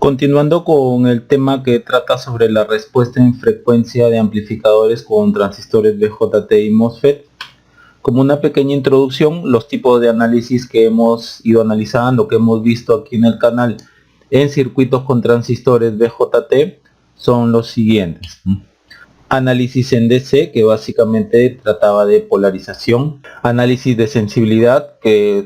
Continuando con el tema que trata sobre la respuesta en frecuencia de amplificadores con transistores BJT y MOSFET, como una pequeña introducción, los tipos de análisis que hemos ido analizando, que hemos visto aquí en el canal en circuitos con transistores BJT son los siguientes. Análisis en DC, que básicamente trataba de polarización. Análisis de sensibilidad,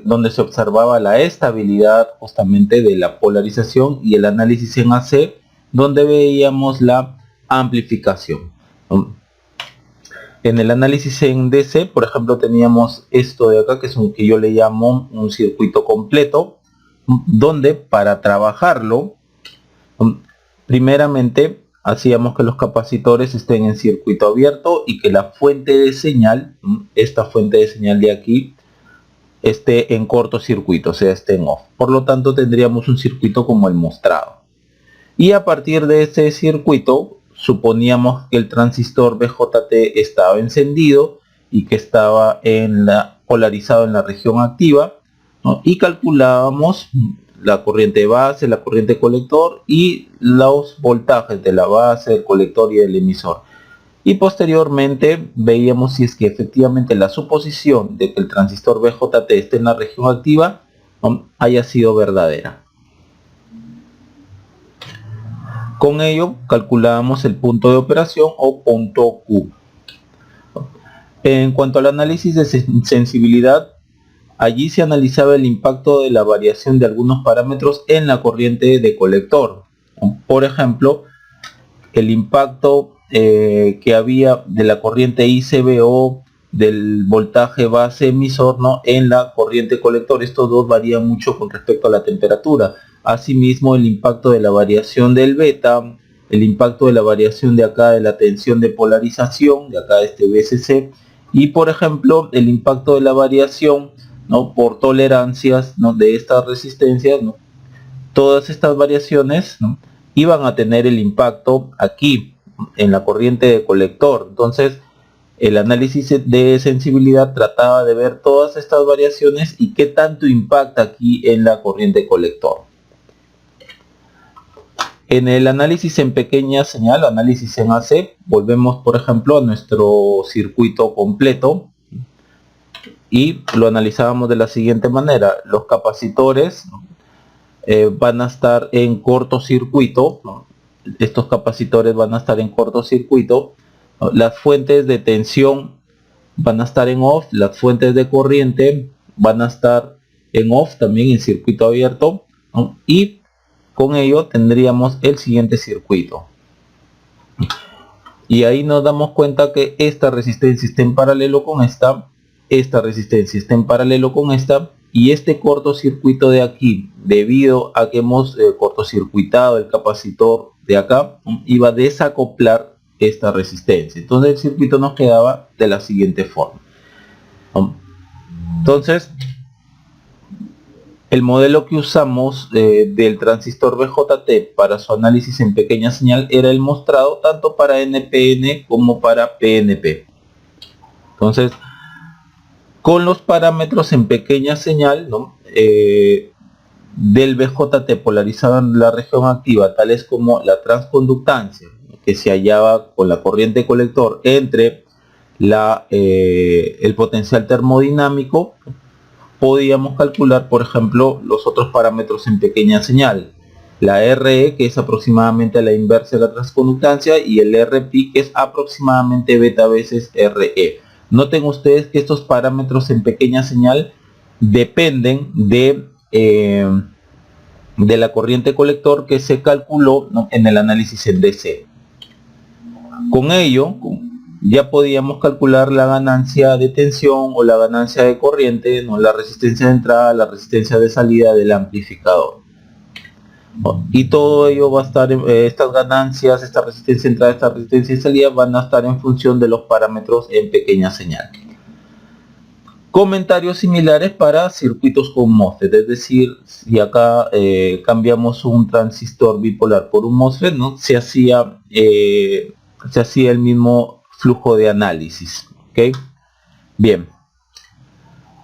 donde se observaba la estabilidad justamente de la polarización. Y el análisis en AC, donde veíamos la amplificación. En el análisis en DC, por ejemplo, teníamos esto de acá, que es un que yo le llamo un circuito completo, donde para trabajarlo, primeramente hacíamos que los capacitores estén en circuito abierto y que la fuente de señal, esta fuente de señal de aquí, esté en cortocircuito, o sea, esté en off. Por lo tanto, tendríamos un circuito como el mostrado. Y a partir de ese circuito, suponíamos que el transistor BJT estaba encendido y que estaba polarizado en la región activa, ¿no? Y calculábamos la corriente base, la corriente colector y los voltajes de la base, del colector y del emisor. Y posteriormente veíamos si es que efectivamente la suposición de que el transistor BJT esté en la región activa haya sido verdadera. Con ello calculábamos el punto de operación o punto Q. En cuanto al análisis de sensibilidad, allí se analizaba el impacto de la variación de algunos parámetros en la corriente de colector. Por ejemplo, el impacto que había de la corriente ICBO, del voltaje base emisor, ¿no?, en la corriente colector. Estos dos varían mucho con respecto a la temperatura. Asimismo, el impacto de la variación del beta, el impacto de la variación de acá de la tensión de polarización, de acá de este VCC, y por ejemplo, el impacto de la variación, ¿no?, por tolerancias, ¿no?, de estas resistencias, ¿no? Todas estas variaciones, ¿no?, iban a tener el impacto aquí en la corriente de colector. Entonces, el análisis de sensibilidad trataba de ver todas estas variaciones y qué tanto impacta aquí en la corriente colector. En el análisis en pequeña señal, análisis en AC, volvemos por ejemplo a nuestro circuito completo y lo analizábamos de la siguiente manera. Los capacitores van a estar en cortocircuito, ¿no? Estos capacitores van a estar en cortocircuito, ¿no? Las fuentes de tensión van a estar en off, las fuentes de corriente van a estar en off, también en circuito abierto, ¿no? Y con ello tendríamos el siguiente circuito. Y ahí nos damos cuenta que esta resistencia está en paralelo con esta resistencia está en paralelo con esta, y este cortocircuito de aquí, debido a que hemos cortocircuitado el capacitor de acá, iba a desacoplar esta resistencia. Entonces el circuito nos quedaba de la siguiente forma. Entonces, el modelo que usamos del transistor BJT para su análisis en pequeña señal era el mostrado tanto para NPN como para PNP. Entonces, con los parámetros en pequeña señal, ¿no?, del BJT polarizado en la región activa, tales como la transconductancia que se hallaba con la corriente colector entre el potencial termodinámico, podíamos calcular, por ejemplo, los otros parámetros en pequeña señal. La RE, que es aproximadamente la inversa de la transconductancia, y el RP, que es aproximadamente beta veces RE. Noten ustedes que estos parámetros en pequeña señal dependen de la corriente colector que se calculó, ¿no?, en el análisis en DC. Con ello, ya podíamos calcular la ganancia de tensión o la ganancia de corriente, ¿no?, la resistencia de entrada, la resistencia de salida del amplificador. Y todo ello va a estar, estas ganancias, esta resistencia de entrada, esta resistencia de salida, van a estar en función de los parámetros en pequeña señal. Comentarios similares para circuitos con MOSFET, es decir, si acá cambiamos un transistor bipolar por un MOSFET, ¿no?, se hacía el mismo flujo de análisis. ¿Okay? Bien.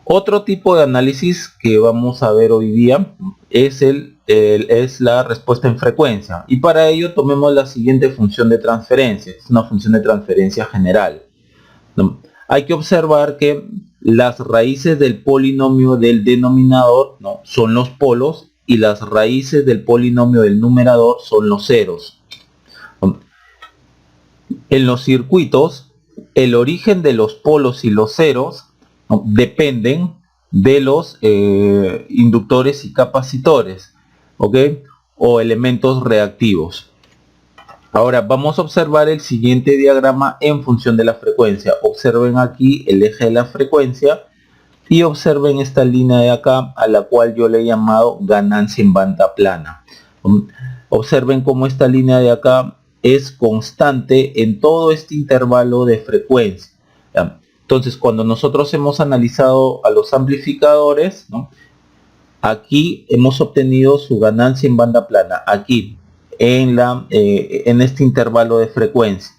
Otro tipo de análisis que vamos a ver hoy día es el es la respuesta en frecuencia, y para ello tomemos la siguiente función de transferencia. Es una función de transferencia general, ¿no? Hay que observar que las raíces del polinomio del denominador, ¿no?, son los polos, y las raíces del polinomio del numerador son los ceros. En los circuitos, el origen de los polos y los ceros, ¿no?, dependen de los inductores y capacitores, ¿ok?, o elementos reactivos. Ahora vamos a observar el siguiente diagrama en función de la frecuencia. Observen aquí el eje de la frecuencia y observen esta línea de acá, a la cual yo le he llamado ganancia en banda plana. Observen cómo esta línea de acá es constante en todo este intervalo de frecuencia. Entonces, cuando nosotros hemos analizado a los amplificadores, ¿no?, aquí hemos obtenido su ganancia en banda plana, aquí en este intervalo de frecuencia,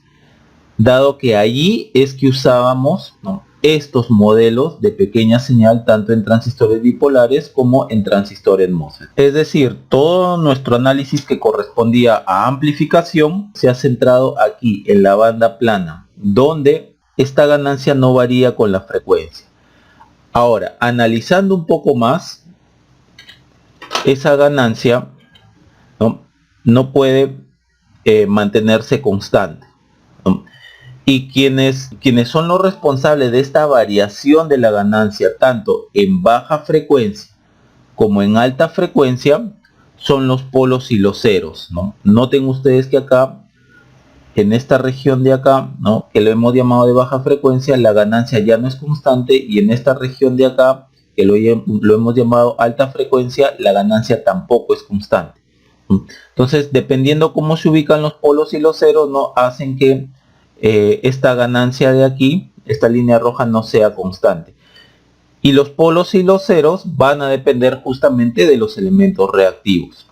dado que allí es que usábamos, ¿no?, estos modelos de pequeña señal tanto en transistores bipolares como en transistores MOSFET. Es decir, todo nuestro análisis que correspondía a amplificación se ha centrado aquí en la banda plana, donde esta ganancia no varía con la frecuencia. Ahora, analizando un poco más, esa ganancia no puede mantenerse constante, ¿no? Y quienes son los responsables de esta variación de la ganancia tanto en baja frecuencia como en alta frecuencia son los polos y los ceros, ¿no? Noten ustedes que acá, en esta región de acá, ¿no?, que lo hemos llamado de baja frecuencia, la ganancia ya no es constante, y en esta región de acá, que lo hemos llamado alta frecuencia, la ganancia tampoco es constante. Entonces, dependiendo cómo se ubican los polos y los ceros, ¿no?, hacen que esta ganancia de aquí, esta línea roja, no sea constante. Y los polos y los ceros van a depender justamente de los elementos reactivos.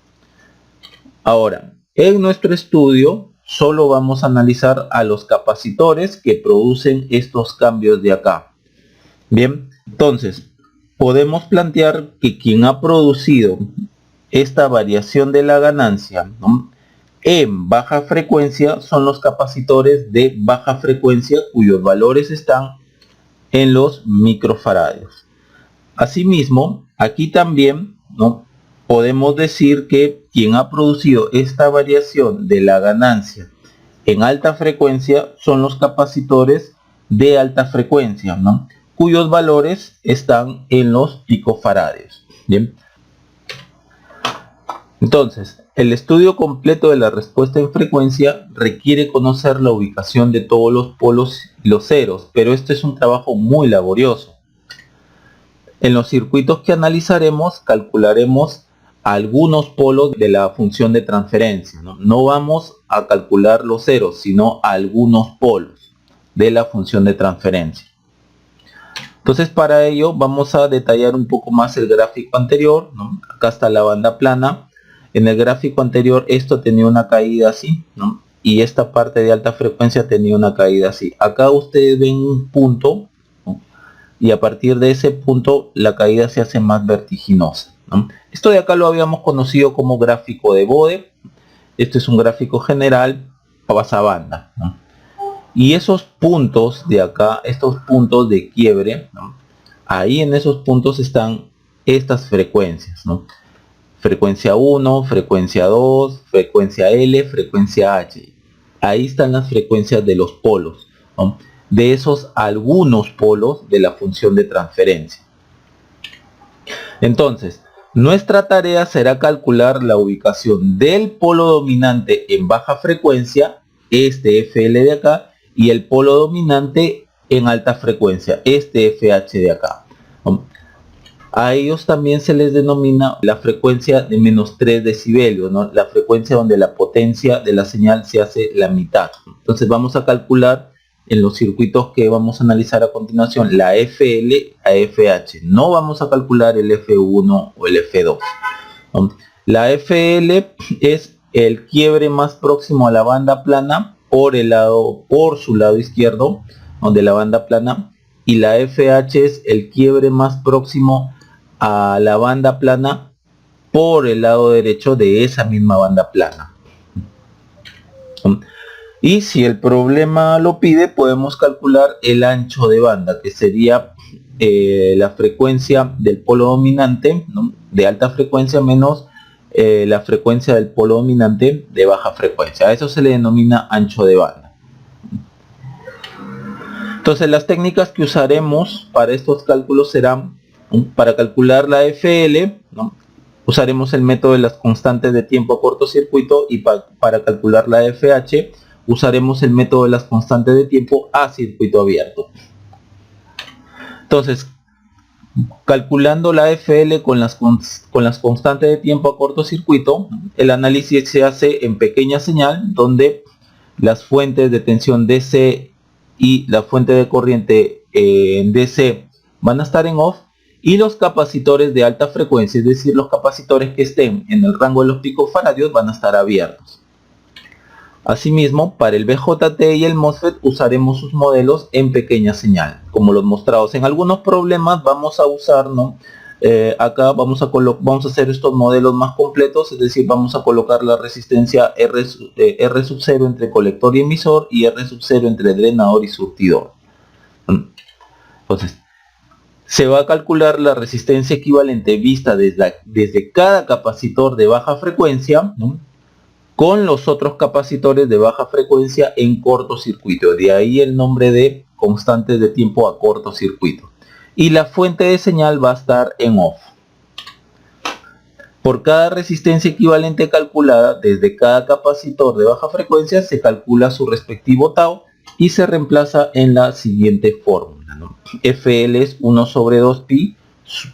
Ahora, en nuestro estudio solo vamos a analizar a los capacitores que producen estos cambios de acá. Bien, entonces podemos plantear que quien ha producido esta variación de la ganancia, ¿no?, en baja frecuencia son los capacitores de baja frecuencia, cuyos valores están en los microfaradios. Asimismo, aquí también, ¿no?, podemos decir que quien ha producido esta variación de la ganancia en alta frecuencia son los capacitores de alta frecuencia, ¿no?, cuyos valores están en los picofaradios. Bien. Entonces, el estudio completo de la respuesta en frecuencia requiere conocer la ubicación de todos los polos y los ceros, pero este es un trabajo muy laborioso. En los circuitos que analizaremos, calcularemos algunos polos de la función de transferencia, ¿no? No vamos a calcular los ceros, sino algunos polos de la función de transferencia. Entonces, para ello vamos a detallar un poco más el gráfico anterior, ¿no? Acá está la banda plana. En el gráfico anterior esto tenía una caída así, ¿no?, y esta parte de alta frecuencia tenía una caída así. Acá ustedes ven un punto, ¿no?, y a partir de ese punto la caída se hace más vertiginosa, ¿no? Esto de acá lo habíamos conocido como gráfico de Bode. Este es un gráfico general a base banda, ¿no? Y esos puntos de acá, estos puntos de quiebre, ¿no?, ahí en esos puntos están estas frecuencias, ¿no? Frecuencia 1, frecuencia 2, frecuencia L, frecuencia H. Ahí están las frecuencias de los polos, ¿no?, de esos algunos polos de la función de transferencia. Entonces, nuestra tarea será calcular la ubicación del polo dominante en baja frecuencia, este FL de acá, y el polo dominante en alta frecuencia, este FH de acá. A ellos también se les denomina la frecuencia de menos 3 decibelios, ¿no?, la frecuencia donde la potencia de la señal se hace la mitad. Entonces vamos a calcular en los circuitos que vamos a analizar a continuación la FL a FH. No vamos a calcular el F1 o el F2. La FL es el quiebre más próximo a la banda plana por su lado izquierdo, donde la banda plana, y la FH es el quiebre más próximo a la banda plana por el lado derecho de esa misma banda plana. Y si el problema lo pide, podemos calcular el ancho de banda, que sería la frecuencia del polo dominante, ¿no?, de alta frecuencia menos la frecuencia del polo dominante de baja frecuencia. A eso se le denomina ancho de banda. Entonces las técnicas que usaremos para estos cálculos serán, para calcular la FL, ¿no?, usaremos el método de las constantes de tiempo a cortocircuito, y para calcular la FH usaremos el método de las constantes de tiempo a circuito abierto. Entonces, calculando la FL con las constantes de tiempo a cortocircuito, el análisis se hace en pequeña señal, donde las fuentes de tensión DC y la fuente de corriente en DC van a estar en off, y los capacitores de alta frecuencia, es decir, los capacitores que estén en el rango de los picofaradios, van a estar abiertos. Asimismo, para el BJT y el MOSFET usaremos sus modelos en pequeña señal, como los mostrados. En algunos problemas vamos a usar, ¿no?, acá vamos a hacer estos modelos más completos, es decir, vamos a colocar la resistencia R sub 0 entre colector y emisor, y R sub 0 entre drenador y surtidor. Entonces, se va a calcular la resistencia equivalente vista desde cada capacitor de baja frecuencia, ¿no?, con los otros capacitores de baja frecuencia en cortocircuito. De ahí el nombre de constantes de tiempo a cortocircuito. Y la fuente de señal va a estar en off. Por cada resistencia equivalente calculada desde cada capacitor de baja frecuencia, se calcula su respectivo tau y se reemplaza en la siguiente fórmula, ¿no? FL es 1 sobre 2pi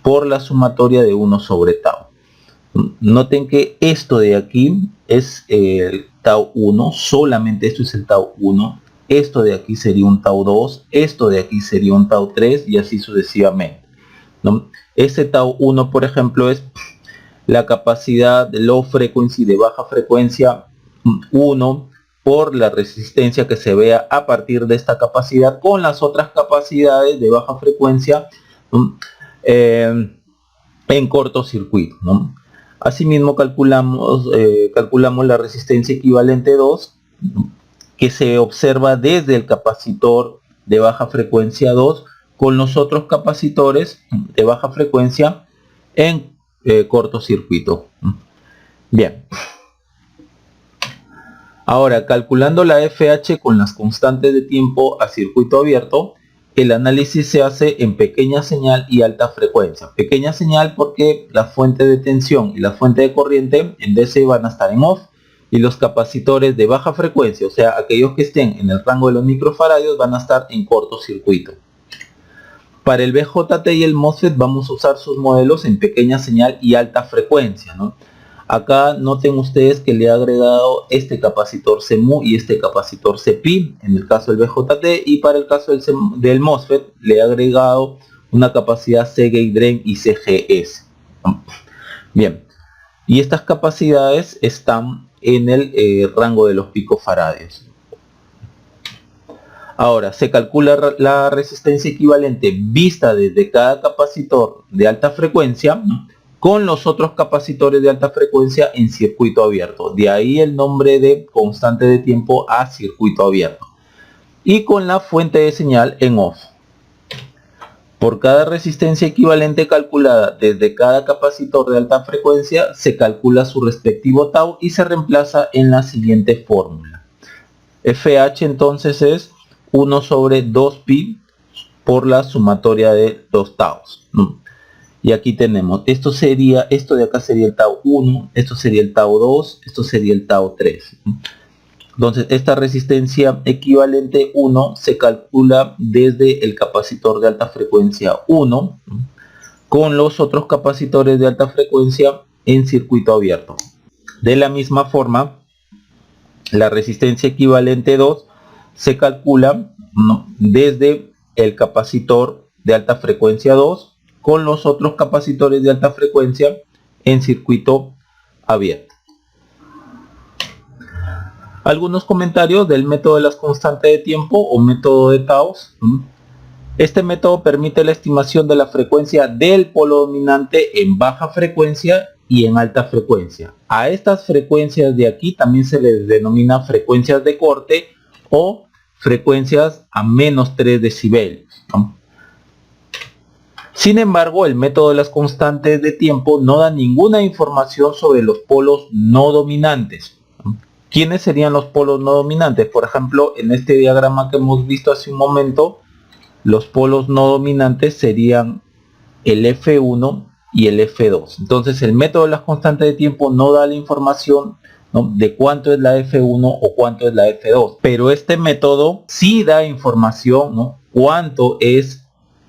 por la sumatoria de 1 sobre tau. Noten que esto de aquí es el tau 1, solamente esto es el tau 1, esto de aquí sería un tau 2, esto de aquí sería un tau 3 y así sucesivamente, ¿no? Este tau 1, por ejemplo, es la capacidad de low frequency, de baja frecuencia 1, por la resistencia que se vea a partir de esta capacidad con las otras capacidades de baja frecuencia en cortocircuito, ¿no? Asimismo calculamos la resistencia equivalente 2, que se observa desde el capacitor de baja frecuencia 2 con los otros capacitores de baja frecuencia en cortocircuito. Bien. Ahora, calculando la FH con las constantes de tiempo a circuito abierto, el análisis se hace en pequeña señal y alta frecuencia. Pequeña señal porque la fuente de tensión y la fuente de corriente en DC van a estar en off, y los capacitores de baja frecuencia, o sea, aquellos que estén en el rango de los microfaradios, van a estar en cortocircuito. Para el BJT y el MOSFET vamos a usar sus modelos en pequeña señal y alta frecuencia, ¿no? Acá noten ustedes que le he agregado este capacitor CMU y este capacitor CPI en el caso del BJT, y para el caso del MOSFET le he agregado una capacidad C-Gate Drain y CGS. Bien, y estas capacidades están en el rango de los picofaradios. Ahora, se calcula la resistencia equivalente vista desde cada capacitor de alta frecuencia, ¿no?, con los otros capacitores de alta frecuencia en circuito abierto. De ahí el nombre de constante de tiempo a circuito abierto. Y con la fuente de señal en off. Por cada resistencia equivalente calculada desde cada capacitor de alta frecuencia, se calcula su respectivo tau y se reemplaza en la siguiente fórmula. FH entonces es 1 sobre 2pi por la sumatoria de los taus, ¿no? Y aquí tenemos, esto de acá sería el tau 1, esto sería el tau 2, esto sería el tau 3. Entonces esta resistencia equivalente 1 se calcula desde el capacitor de alta frecuencia 1 con los otros capacitores de alta frecuencia en circuito abierto. De la misma forma, la resistencia equivalente 2 se calcula, ¿no?, desde el capacitor de alta frecuencia 2 con los otros capacitores de alta frecuencia en circuito abierto. Algunos comentarios del método de las constantes de tiempo o método de taus. Este método permite la estimación de la frecuencia del polo dominante en baja frecuencia y en alta frecuencia. A estas frecuencias de aquí también se les denomina frecuencias de corte o frecuencias a menos 3 decibelios, ¿no? Sin embargo, el método de las constantes de tiempo no da ninguna información sobre los polos no dominantes. ¿Quiénes serían los polos no dominantes? Por ejemplo, en este diagrama que hemos visto hace un momento, los polos no dominantes serían el F1 y el F2. Entonces el método de las constantes de tiempo no da la información, ¿no?, de cuánto es la F1 o cuánto es la F2. Pero este método sí da información, ¿no?, cuánto es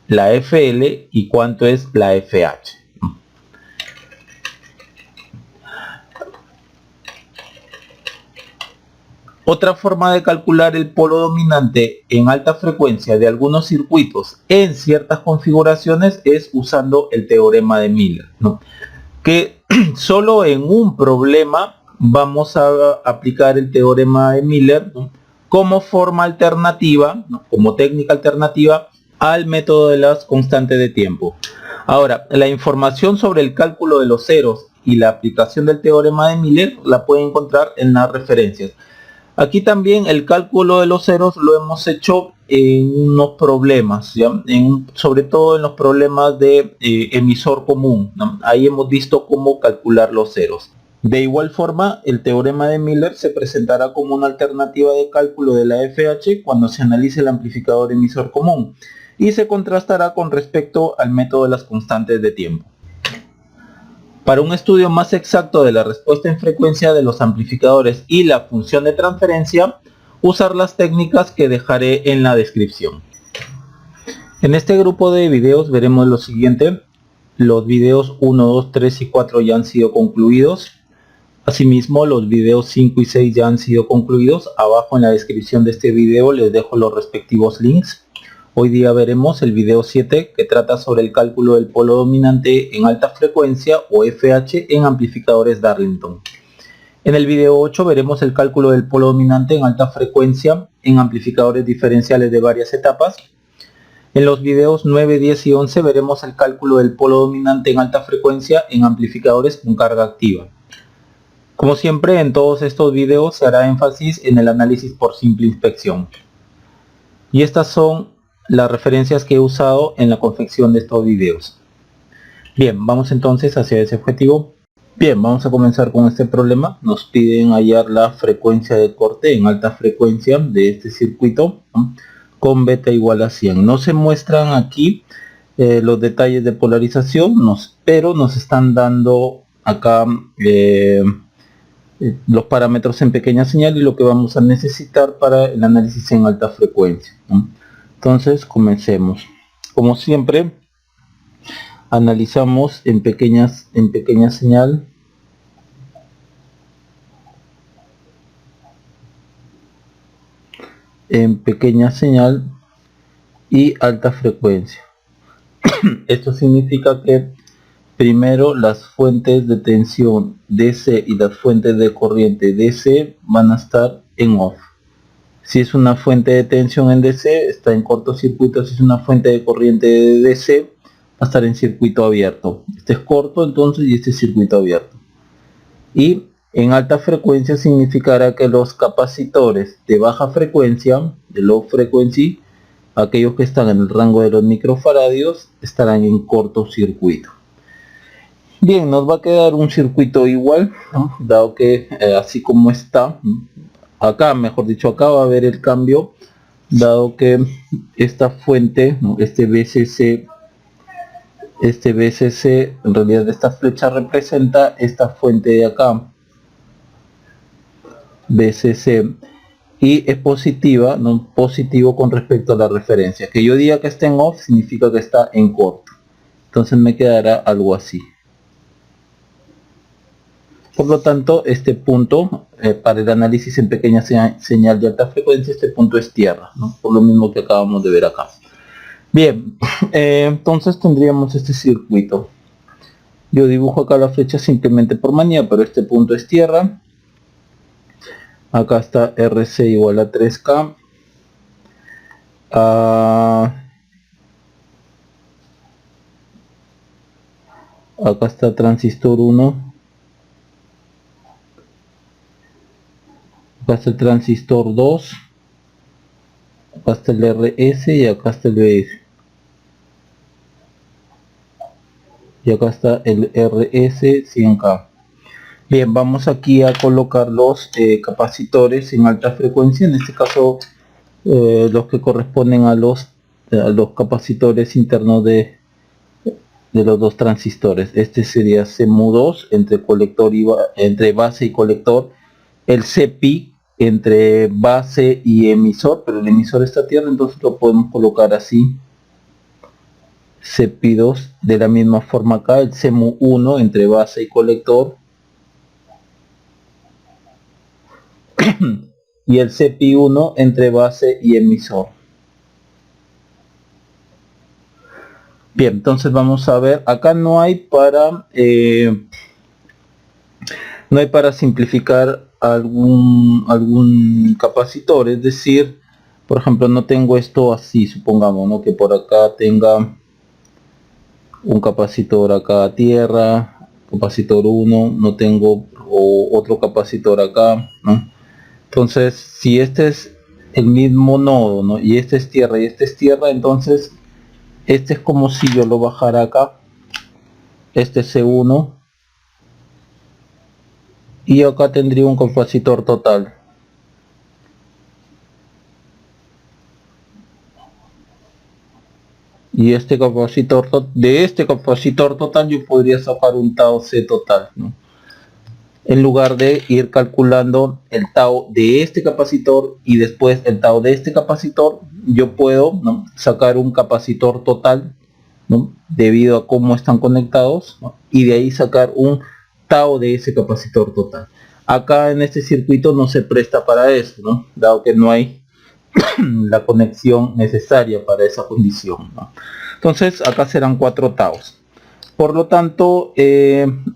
la FL y cuánto es la FH. Otra forma de calcular el polo dominante en alta frecuencia de algunos circuitos en ciertas configuraciones es usando el teorema de Miller, ¿no?, que solo en un problema vamos a aplicar el teorema de Miller, ¿no?, como forma alternativa, ¿no?, como técnica alternativa al método de las constantes de tiempo. Ahora, la información sobre el cálculo de los ceros y la aplicación del teorema de Miller la pueden encontrar en las referencias. Aquí también el cálculo de los ceros lo hemos hecho en unos problemas, ¿ya? Sobre todo en los problemas de emisor común, ¿no? Ahí hemos visto cómo calcular los ceros. De igual forma, el teorema de Miller se presentará como una alternativa de cálculo de la FH cuando se analice el amplificador emisor común y se contrastará con respecto al método de las constantes de tiempo. Para un estudio más exacto de la respuesta en frecuencia de los amplificadores y la función de transferencia, usar las técnicas que dejaré en la descripción. En este grupo de videos veremos lo siguiente. Los videos 1, 2, 3 y 4 ya han sido concluidos. Asimismo, los videos 5 y 6 ya han sido concluidos. Abajo en la descripción de este video les dejo los respectivos links. Hoy día veremos el video 7, que trata sobre el cálculo del polo dominante en alta frecuencia o FH en amplificadores Darlington. En el video 8 veremos el cálculo del polo dominante en alta frecuencia en amplificadores diferenciales de varias etapas. En los videos 9, 10 y 11 veremos el cálculo del polo dominante en alta frecuencia en amplificadores con carga activa. Como siempre, en todos estos videos se hará énfasis en el análisis por simple inspección. Y estas son las referencias que he usado en la confección de estos videos. Bien, vamos entonces hacia ese objetivo. Bien, vamos a comenzar con este problema. Nos piden hallar la frecuencia de corte en alta frecuencia de este circuito, ¿no?, con beta igual a 100. No se muestran aquí los detalles de polarización, pero nos están dando acá los parámetros en pequeña señal y lo que vamos a necesitar para el análisis en alta frecuencia, ¿no? Entonces comencemos. Como siempre, analizamos en pequeña señal y alta frecuencia. Esto significa que primero las fuentes de tensión DC y las fuentes de corriente DC van a estar en off. Si es una fuente de tensión en DC, está en cortocircuito. Si es una fuente de corriente de DC, va a estar en circuito abierto. Este es corto entonces y este es circuito abierto. Y en alta frecuencia significará que los capacitores de baja frecuencia, de low frequency, aquellos que están en el rango de los microfaradios, estarán en cortocircuito. Bien, nos va a quedar un circuito igual, ¿no?, dado que así como está, acá, mejor dicho, acá va a haber el cambio, dado que esta fuente, ¿no?, este BCC, en realidad esta flecha representa esta fuente de acá, BCC, y es positiva, ¿no?, positivo con respecto a la referencia. Que yo diga que está en off significa que está en corto. Entonces me quedará algo así. Por lo tanto, este punto, para el análisis en pequeña señal de alta frecuencia, este punto es tierra, ¿no?, por lo mismo que acabamos de ver acá. Bien, entonces tendríamos este circuito. Yo dibujo acá la flecha simplemente por manía, pero este punto es tierra. Acá está RC igual a 3K. Acá está transistor 1 acá está el transistor 2, acá está el RS y acá está el BS. Y acá está el RS 100K. Bien, vamos aquí a colocar los capacitores en alta frecuencia, en este caso los que corresponden a los capacitores internos de los dos transistores. Este sería CMU2 entre colector y entre base y colector, el CPI entre base y emisor, pero el emisor está a tierra, entonces lo podemos colocar así, CPI2. De la misma forma acá el CMU1 entre base y colector y el CPI1 entre base y emisor. Bien, entonces vamos a ver, acá no hay para simplificar algún capacitor, es decir, por ejemplo, no tengo esto así, supongamos, ¿no? Que por acá tenga un capacitor acá a tierra, capacitor 1, no tengo otro capacitor acá, ¿no? Entonces, si este es el mismo nodo, ¿no? Y este es tierra y este es tierra, entonces este es como si yo lo bajara acá, este es C1 y acá tendría un capacitor total. Y este capacitor, de este capacitor total yo podría sacar un tau C total, ¿no? En lugar de ir calculando el tau de este capacitor y después el tau de este capacitor, yo puedo, ¿no?, sacar un capacitor total, ¿no?, debido a cómo están conectados, ¿no?, y de ahí sacar un tau de ese capacitor total. Acá en este circuito no se presta para eso, ¿no?, dado que no hay la conexión necesaria para esa condición, ¿no? Entonces acá serán 4 taus. Por lo tanto,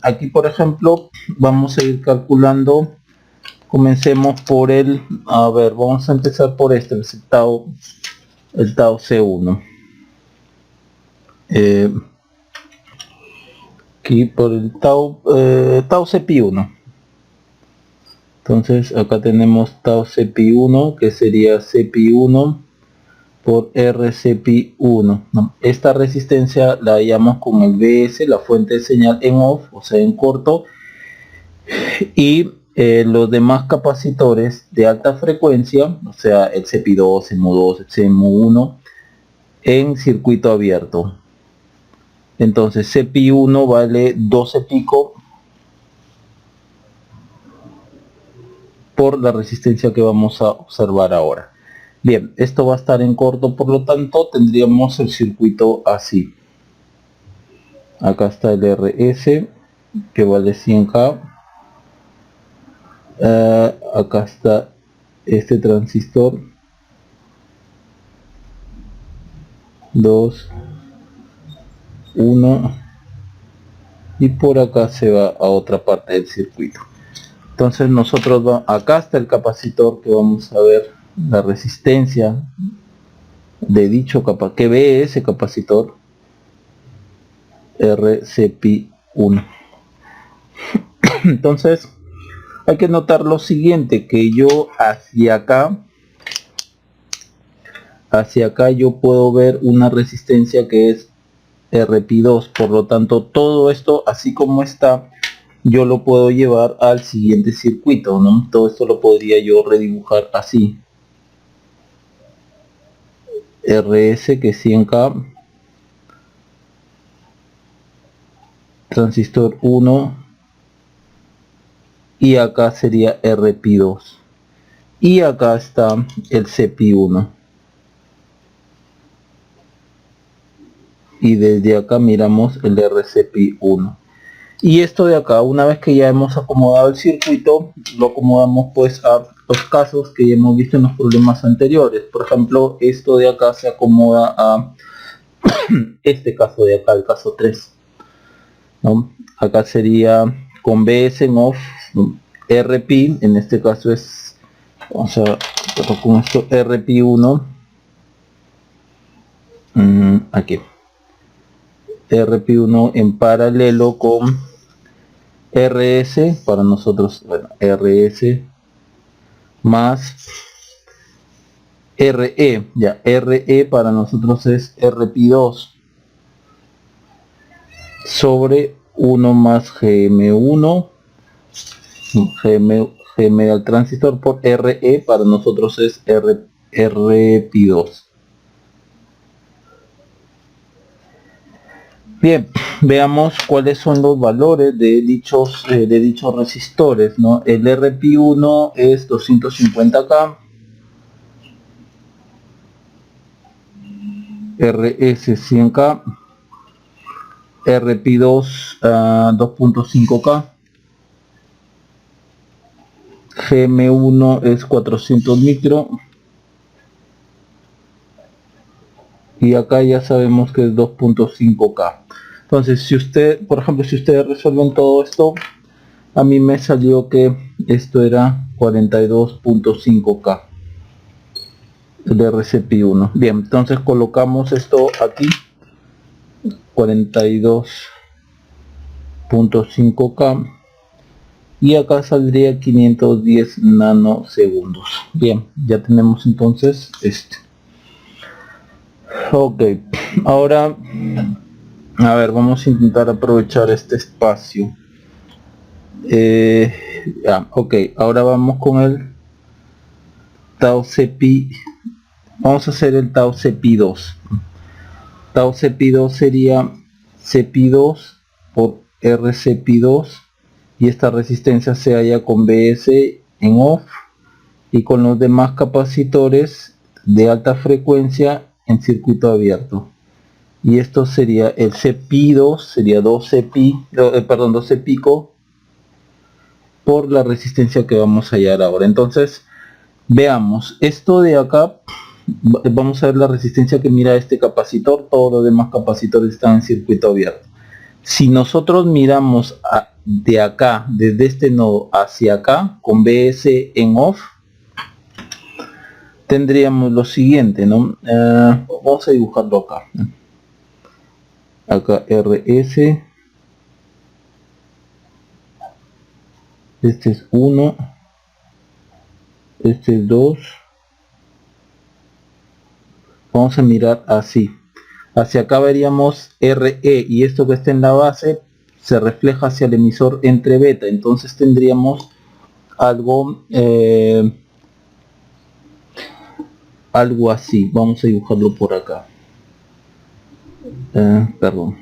aquí por ejemplo vamos a ir calculando. Comencemos por vamos a empezar por este, el tau C1. Aquí por el tau CPI1. Entonces acá tenemos tau CPI1, que sería CPI1 por RCPI1, ¿no? Esta resistencia la hallamos con el BS, la fuente de señal en off, o sea en corto, y los demás capacitores de alta frecuencia, o sea el CPI2, CMU2, CMU1, en circuito abierto. Entonces CPI1 vale 12 pico por la resistencia que vamos a observar ahora. Bien, esto va a estar en corto, por lo tanto tendríamos el circuito así. Acá está el RS, que vale 100K. Acá está este transistor 2, 1, y por acá se va a otra parte del circuito. Entonces nosotros acá está el capacitor que vamos a ver la resistencia de dicho que ve ese capacitor, RCPI1. Entonces hay que notar lo siguiente, que yo hacia acá yo puedo ver una resistencia que es RP2, por lo tanto todo esto así como está yo lo puedo llevar al siguiente circuito, ¿no? Todo esto lo podría yo redibujar así: RS, que es 100K, transistor 1, y acá sería RP2, y acá está el CPI1, y desde acá miramos el RCPI1. Y esto de acá, una vez que ya hemos acomodado el circuito, lo acomodamos pues a los casos que ya hemos visto en los problemas anteriores. Por ejemplo, esto de acá se acomoda a este caso de acá, el caso 3, ¿no? Acá sería con BS en off, ¿no?, RP, en este caso es, vamos a con esto, RP1, aquí, RP1 en paralelo con RS, para nosotros, bueno, RS más RE, ya RE para nosotros es RP2 sobre 1 más GM1 GM al transistor por RE para nosotros es RP2. Bien, veamos cuáles son los valores de dichos resistores, ¿no? El RP1 es 250K, RS 100K, RP2 2.5K, GM1 es 400 micro y acá ya sabemos que es 2.5K. Entonces, si usted, por ejemplo, si ustedes resuelven todo esto, a mí me salió que esto era 42.5K el RCP1. Bien, entonces colocamos esto aquí, 42.5K, y acá saldría 510 nanosegundos. Bien, ya tenemos entonces este. Ok, ahora a ver, vamos a intentar aprovechar este espacio. Ok, ahora vamos con el Tau CPI. Vamos a hacer el Tau CPI2. Tau CPI2 sería CPI2 por RCPI2, y esta resistencia se halla con BS en off y con los demás capacitores de alta frecuencia en circuito abierto. Y esto sería el CPI2, sería 12 pico por la resistencia que vamos a hallar ahora. Entonces veamos esto de acá. Vamos a ver la resistencia que mira este capacitor. Todos los demás capacitores están en circuito abierto. Si nosotros miramos de acá, desde este nodo hacia acá, con BS en off, tendríamos lo siguiente, ¿no? Vamos a dibujarlo acá. Acá RS, este es 1, este es 2. Vamos a mirar así. Hacia acá veríamos RE, y esto que está en la base se refleja hacia el emisor entre beta. Entonces tendríamos algo algo así. Vamos a dibujarlo por acá. Perdón.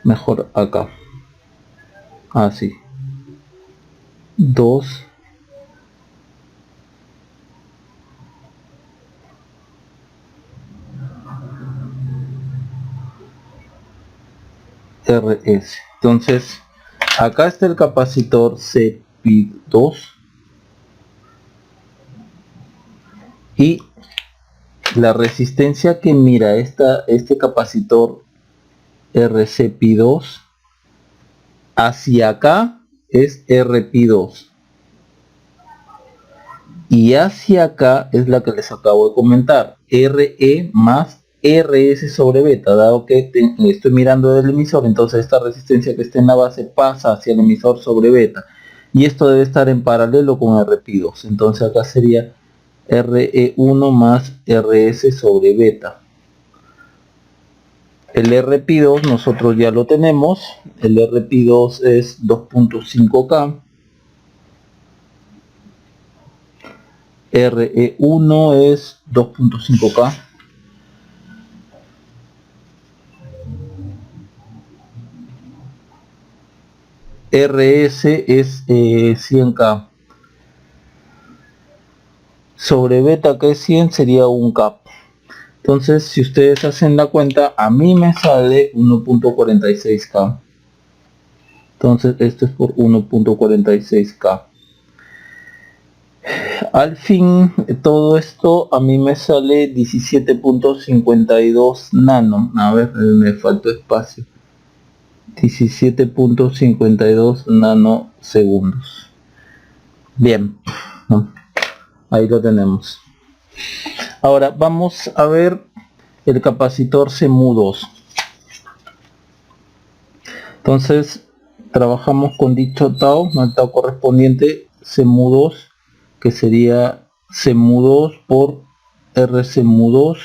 Mejor acá. Así. 2. RS. Entonces, acá está el capacitor CP2 y la resistencia que mira este capacitor RCP2 hacia acá es RP2 y hacia acá es la que les acabo de comentar, RE más RS sobre beta. Dado que estoy mirando del emisor, entonces esta resistencia que está en la base pasa hacia el emisor sobre beta, y esto debe estar en paralelo con RP2. Entonces acá sería RE1 más RS sobre beta. El RP2 nosotros ya lo tenemos. El RP2 es 2.5K. RE1 es 2.5K. RS es 100K. Sobre beta, que es 100, sería 1K. Entonces, si ustedes hacen la cuenta, a mí me sale 1.46K. Entonces, esto es por 1.46K. Al fin, todo esto a mí me sale 17.52 nano. A ver, me faltó espacio. 17.52 nanosegundos. Bien, ahí lo tenemos. Ahora vamos a ver el capacitor CMU2. Entonces trabajamos con dicho tau, el tau correspondiente CMU2, que sería CMU2 por RCMU2,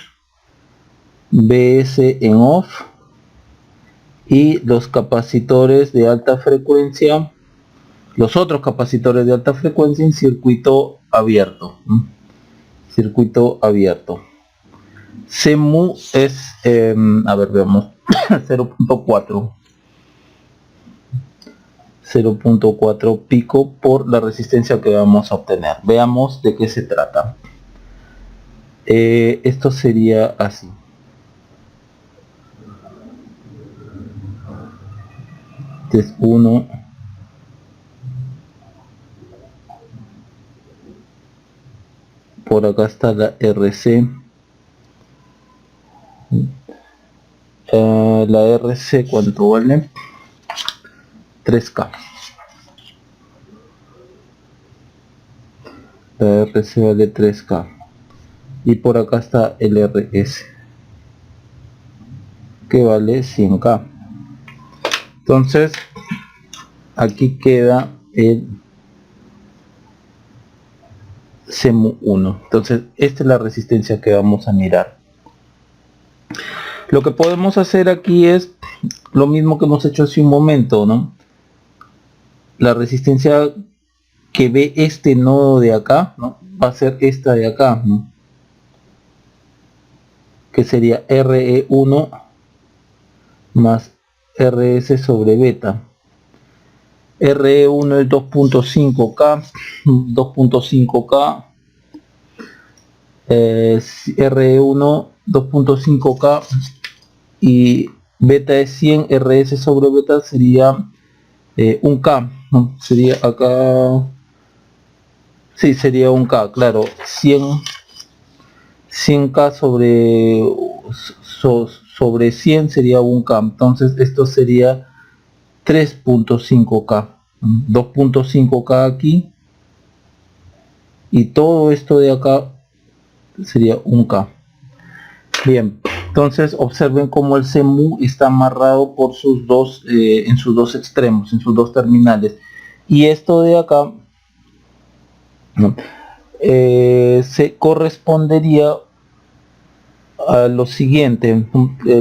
BS en off, y los capacitores de alta frecuencia, los otros capacitores de alta frecuencia en circuito abierto. Circuito abierto. CMU es, a ver, veamos, 0.4. 0.4 pico por la resistencia que vamos a obtener. Veamos de qué se trata. Esto sería así. Este es 1. Por acá está la RC. La RC, ¿cuánto vale? 3K. La RC vale 3K. Y por acá está el RS, que vale 100K. Entonces, aquí queda el CMU1. Entonces, esta es la resistencia que vamos a mirar. Lo que podemos hacer aquí es lo mismo que hemos hecho hace un momento, ¿no? La resistencia que ve este nodo de acá, ¿no?, va a ser esta de acá, ¿no?, que sería RE1 más RS sobre beta. RE1 es 2.5K, 2.5K, RE1 2.5K y beta es 100, RS sobre beta sería 1K, ¿no? Sería acá, sí, sería 1K, claro, 100K sobre 100 sería 1K, entonces esto sería 3.5K, 2.5K aquí, y todo esto de acá sería 1K. Bien, entonces observen cómo el CMU está amarrado por sus dos, en sus dos extremos, en sus dos terminales, y esto de acá, ¿no?, se correspondería a lo siguiente,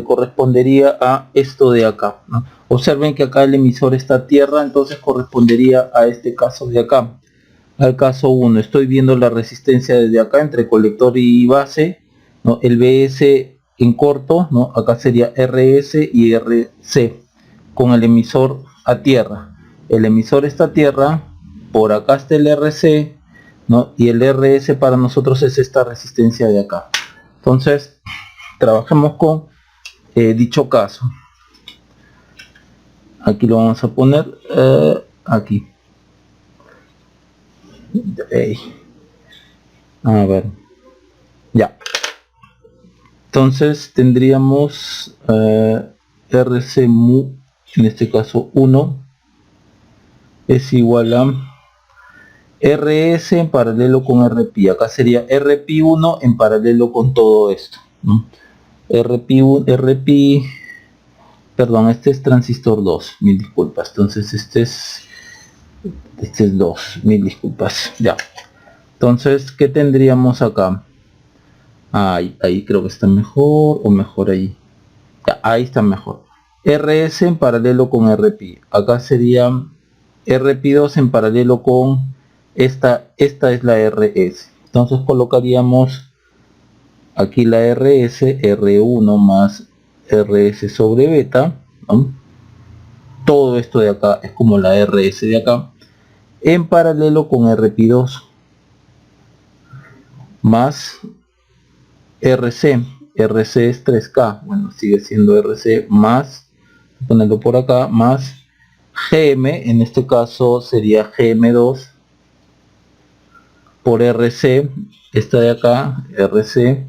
correspondería a esto de acá, ¿no? Observen que acá el emisor está a tierra, entonces correspondería a este caso de acá, al caso 1. Estoy viendo la resistencia desde acá entre colector y base, ¿no?, el BS en corto, ¿no?, acá sería RS y RC, con el emisor a tierra. El emisor está a tierra, por acá está el RC, ¿no?, y el RS para nosotros es esta resistencia de acá. Entonces, trabajemos con dicho caso. Aquí lo vamos a poner aquí. A ver, ya. Entonces tendríamos RCMU, en este caso 1, es igual a RS en paralelo con RP. Acá sería RP1 en paralelo con todo esto, ¿no? RP, perdón, este es transistor 2, mil disculpas. Entonces este es 2, mil disculpas, ya. Entonces, ¿qué tendríamos acá? Ahí creo que está mejor, o mejor ahí. Ya, ahí está mejor. RS en paralelo con RP. Acá sería RP2 en paralelo con esta es la RS. Entonces colocaríamos aquí la RS, R1 más RS sobre beta, ¿no? Todo esto de acá es como la RS de acá, en paralelo con RP2 más RC. RC es 3K, bueno, sigue siendo RC más, ponerlo por acá, más GM, en este caso sería GM2 por RC, esta de acá, RC,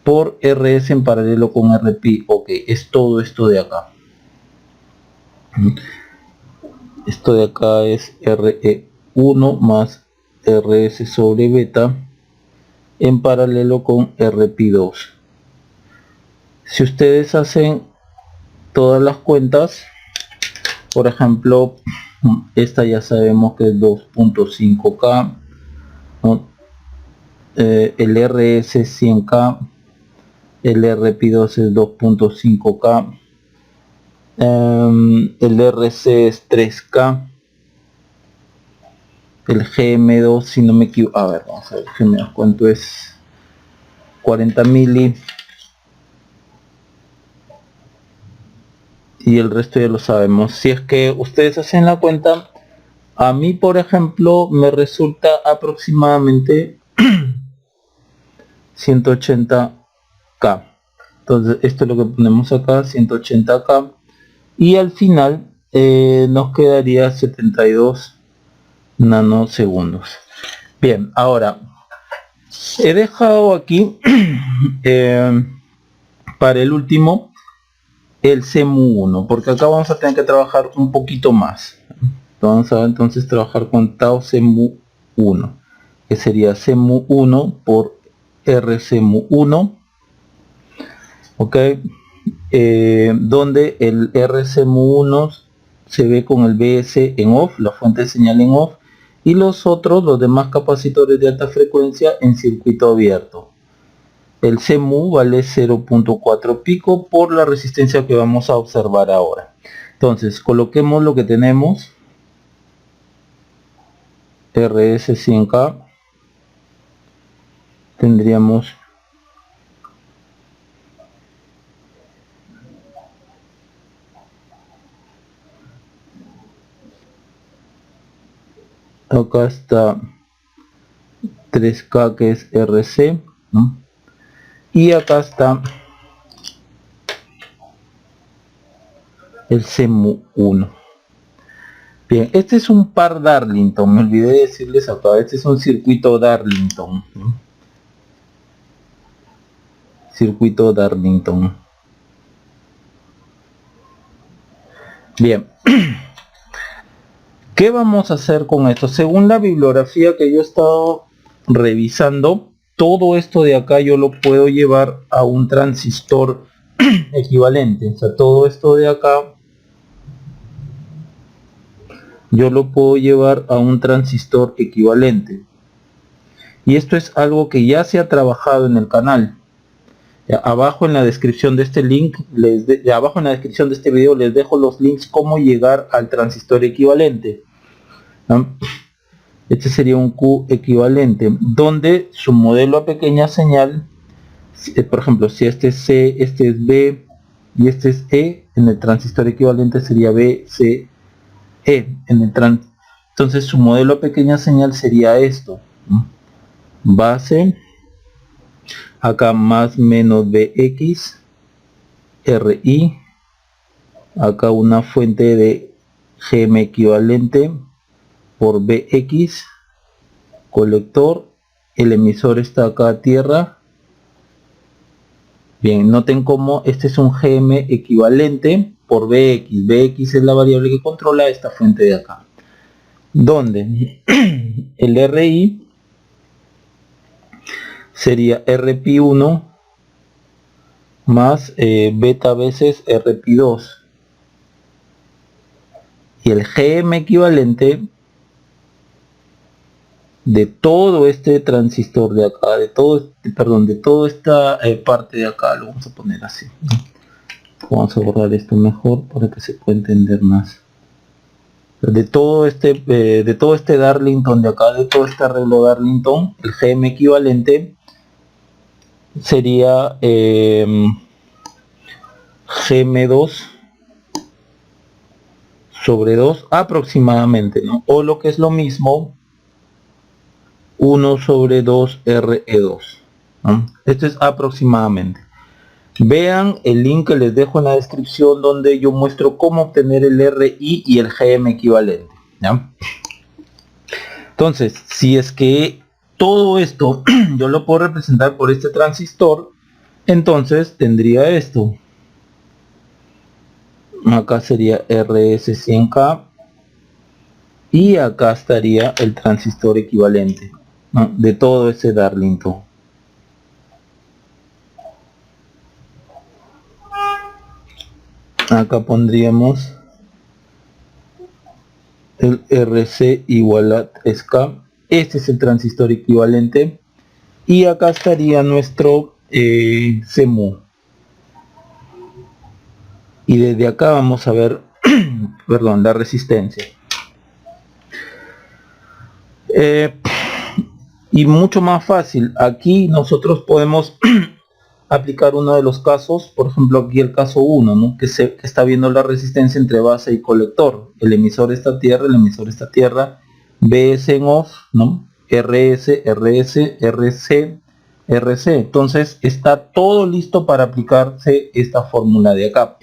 por RS en paralelo con RP. Ok, es todo esto de acá. Esto de acá es RE1 más RS sobre beta en paralelo con RP2. Si ustedes hacen todas las cuentas, por ejemplo, Esta ya sabemos que es 2.5K, ¿no? El RS 100K, el RP2 es 2.5K, el RC es 3K, el GM2, si no me equivoco, a ver, vamos a ver, GM2, ¿cuánto es? 40 mili, y el resto ya lo sabemos. Si es que ustedes hacen la cuenta, a mí por ejemplo me resulta aproximadamente 180K. Entonces esto es lo que ponemos acá, 180K, y al final nos quedaría 72 nanosegundos. Bien, ahora he dejado aquí para el último el CEMU1, porque acá vamos a tener que trabajar un poquito más. Vamos a entonces trabajar con tau CEMU1, que sería CEMU1 por RCEMU1, ok, donde el RCEMU1 se ve con el BS en off, la fuente de señal en off, y los demás capacitores de alta frecuencia en circuito abierto. El CEMU vale 0.4 pico por la resistencia que vamos a observar ahora. Entonces coloquemos lo que tenemos, RS 100K, tendríamos acá está 3K, que es RC, ¿no? Y acá está el CEMU1. Bien, este es un par Darlington, me olvidé de decirles acá, este es un circuito Darlington, ¿no? Circuito Darlington. Bien, ¿qué vamos a hacer con esto? Según la bibliografía que yo he estado revisando, todo esto de acá yo lo puedo llevar a un transistor equivalente. O sea, todo esto de acá yo lo puedo llevar a un transistor equivalente. Y esto es algo que ya se ha trabajado en el canal. Abajo en la descripción de este link, abajo en la descripción de este video les dejo los links cómo llegar al transistor equivalente, ¿no? Este sería un Q equivalente, donde su modelo a pequeña señal, por ejemplo, si este es C, este es B y este es E, en el transistor equivalente sería B, C, E. Entonces su modelo a pequeña señal sería esto, ¿no? Base, acá más menos BX, RI, acá una fuente de GM equivalente por BX, colector, el emisor está acá a tierra. Bien, noten cómo este es un GM equivalente por BX. BX es la variable que controla esta fuente de acá, donde el RI sería RP1 más beta veces RP2, y el GM equivalente de todo este transistor de acá, de toda esta parte de acá, lo vamos a poner así. Vamos a borrar esto mejor para que se pueda entender más. De todo este Darlington de acá, de todo este arreglo Darlington, el GM equivalente sería GM2 sobre 2 aproximadamente, ¿no? O lo que es lo mismo, 1 sobre 2 RE2, ¿no? Esto es aproximadamente. Vean el link que les dejo en la descripción, donde yo muestro cómo obtener el RI y el GM equivalente, ¿ya? Entonces, si es que todo esto yo lo puedo representar por este transistor, entonces tendría esto. Acá sería RS100K y acá estaría el transistor equivalente, ¿no?, de todo ese Darlington. Acá pondríamos el RC igual a 3K. Este es el transistor equivalente. Y acá estaría nuestro CMOS. Y desde acá vamos a ver perdón, la resistencia. Y mucho más fácil, aquí nosotros podemos aplicar uno de los casos, por ejemplo aquí el caso 1, ¿no? que está viendo la resistencia entre base y colector. El emisor está a tierra, el emisor está a tierra, BS en off, ¿no? RS, RS, RC, RC. Entonces está todo listo para aplicarse esta fórmula de acá.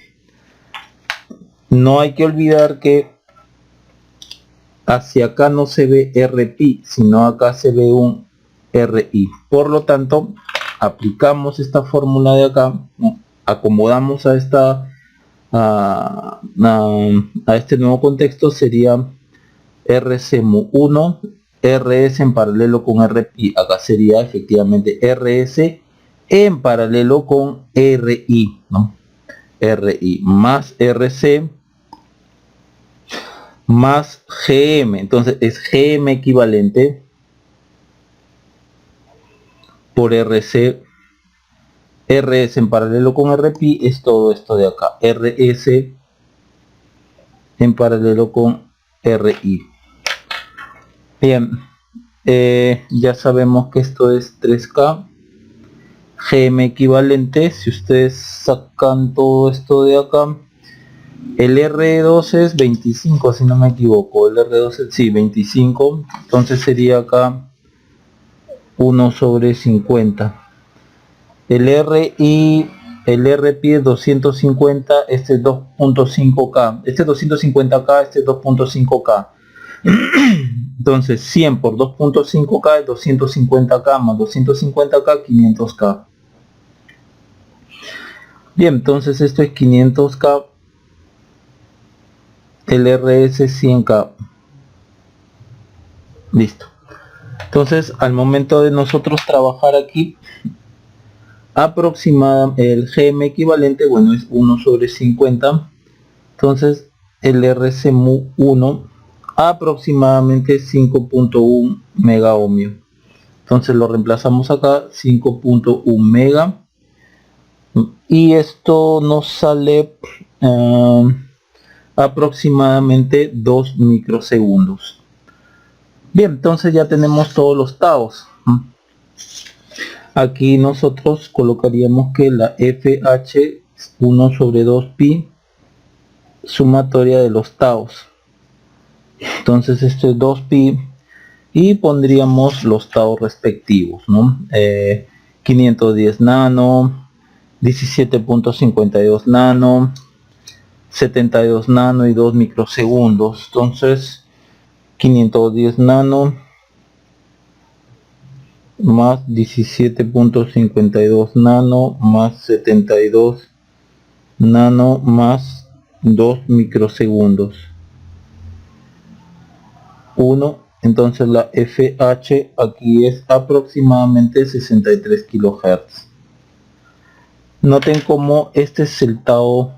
No hay que olvidar que hacia acá no se ve RP, sino acá se ve un RI. Por lo tanto, aplicamos esta fórmula de acá, ¿no? Acomodamos a este nuevo contexto, sería RCMU1, RS en paralelo con RI. Acá sería efectivamente RS en paralelo con RI, ¿no? RI más RC más GM, entonces es GM equivalente por RC, RS en paralelo con RP es todo esto de acá, RS en paralelo con RI. Bien, ya sabemos que esto es 3K, GM equivalente, si ustedes sacan todo esto de acá, el R2 es 25 si no me equivoco, el R2 es, sí, 25, entonces sería acá 1 sobre 50. El RI, el RP es 250, este es 2.5K, este es 250K, este es 2.5K. Entonces 100 por 2.5K es 250K más 250K, 500K. Bien, entonces esto es 500K, el RS 100K. Listo. Entonces al momento de nosotros trabajar aquí, aproximadamente el GM equivalente, bueno, es 1 sobre 50, entonces el RCMU1 aproximadamente 5.1 mega ohmio, entonces lo reemplazamos acá, 5.1 mega, y esto nos sale aproximadamente 2 microsegundos. Bien, entonces ya tenemos todos los taos. Aquí nosotros colocaríamos que la FH es 1 sobre 2pi sumatoria de los taos. Entonces esto es 2pi y pondríamos los taos respectivos, ¿no? 510 nano, 17.52 nano, 72 nano y 2 microsegundos. Entonces 510 nano más 17.52 nano más 72 nano más 2 microsegundos. 1, entonces la FH aquí es aproximadamente 63 kilohertz. Noten como este es el tao,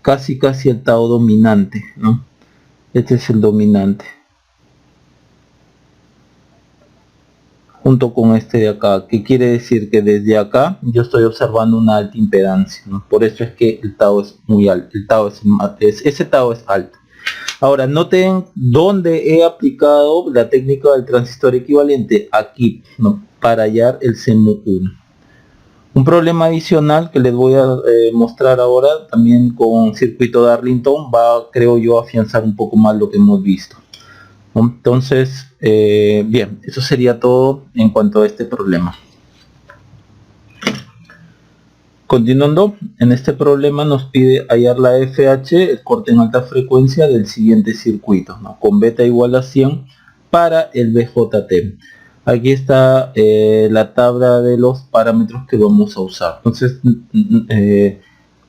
casi el tao dominante, ¿no? Este es el dominante, junto con este de acá, que quiere decir que desde acá yo estoy observando una alta impedancia, ¿no? Por eso es que el tao es muy alto, el tao ese tao es alto. Ahora noten dónde he aplicado la técnica del transistor equivalente, aquí, ¿no? Para hallar el CMU1. Un problema adicional que les voy a mostrar ahora, también con circuito Darlington, va, creo yo, a afianzar un poco más lo que hemos visto. Entonces, bien, eso sería todo en cuanto a este problema. Continuando, en este problema nos pide hallar la FH, el corte en alta frecuencia del siguiente circuito, ¿no? Con beta igual a 100 para el BJT. Aquí está la tabla de los parámetros que vamos a usar. Entonces,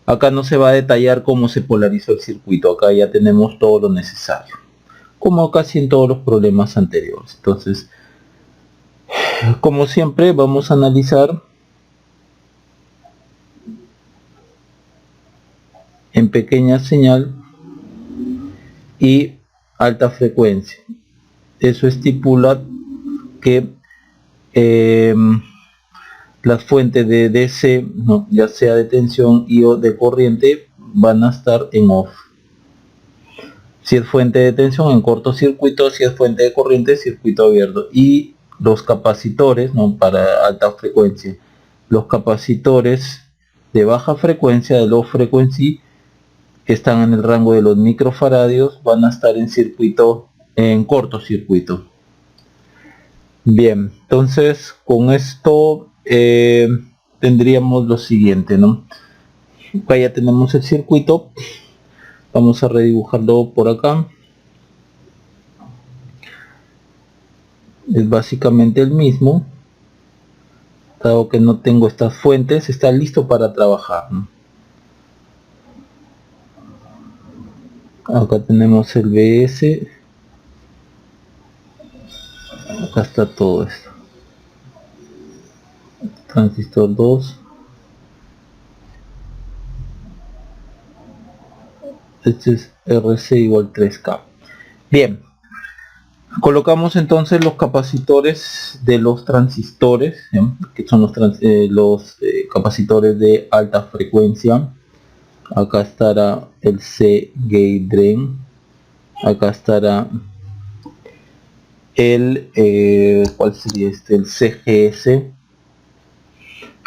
acá no se va a detallar cómo se polarizó el circuito, acá ya tenemos todo lo necesario, como casi en todos los problemas anteriores. Entonces, como siempre, vamos a analizar en pequeña señal y alta frecuencia. Eso estipula que las fuentes de DC, ya sea de tensión y o de corriente, van a estar en off. Si es fuente de tensión, en cortocircuito; si es fuente de corriente, circuito abierto. Y los capacitores, para alta frecuencia, los capacitores de baja frecuencia, de low frequency, que están en el rango de los microfaradios, van a estar en cortocircuito. Bien, entonces con esto tendríamos lo siguiente, acá ya tenemos el circuito. Vamos a redibujarlo por acá. Es básicamente el mismo, dado que no tengo estas fuentes. Está listo para trabajar, Acá tenemos el BS. Acá está todo esto. Transistor 2. Este es RC igual 3K. Bien. Colocamos entonces los capacitores de los transistores, que son los capacitores de alta frecuencia. Acá estará el C gate drain. Acá estará el ¿cuál sería este? El CGS.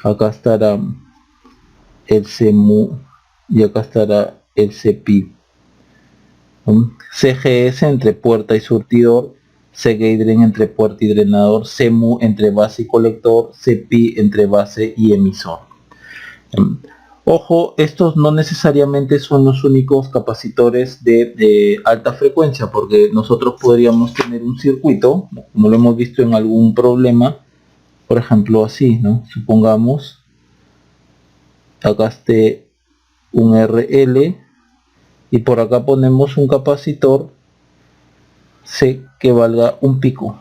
Acá estará el CMU y acá estará el CPI. CGS entre puerta y surtidor, C-gate drain entre puerta y drenador, CMU entre base y colector, CPI entre base y emisor. Ojo, estos no necesariamente son los únicos capacitores de alta frecuencia, porque nosotros podríamos tener un circuito, como lo hemos visto en algún problema, por ejemplo así, supongamos acá esté un RL y por acá ponemos un capacitor C que valga un pico.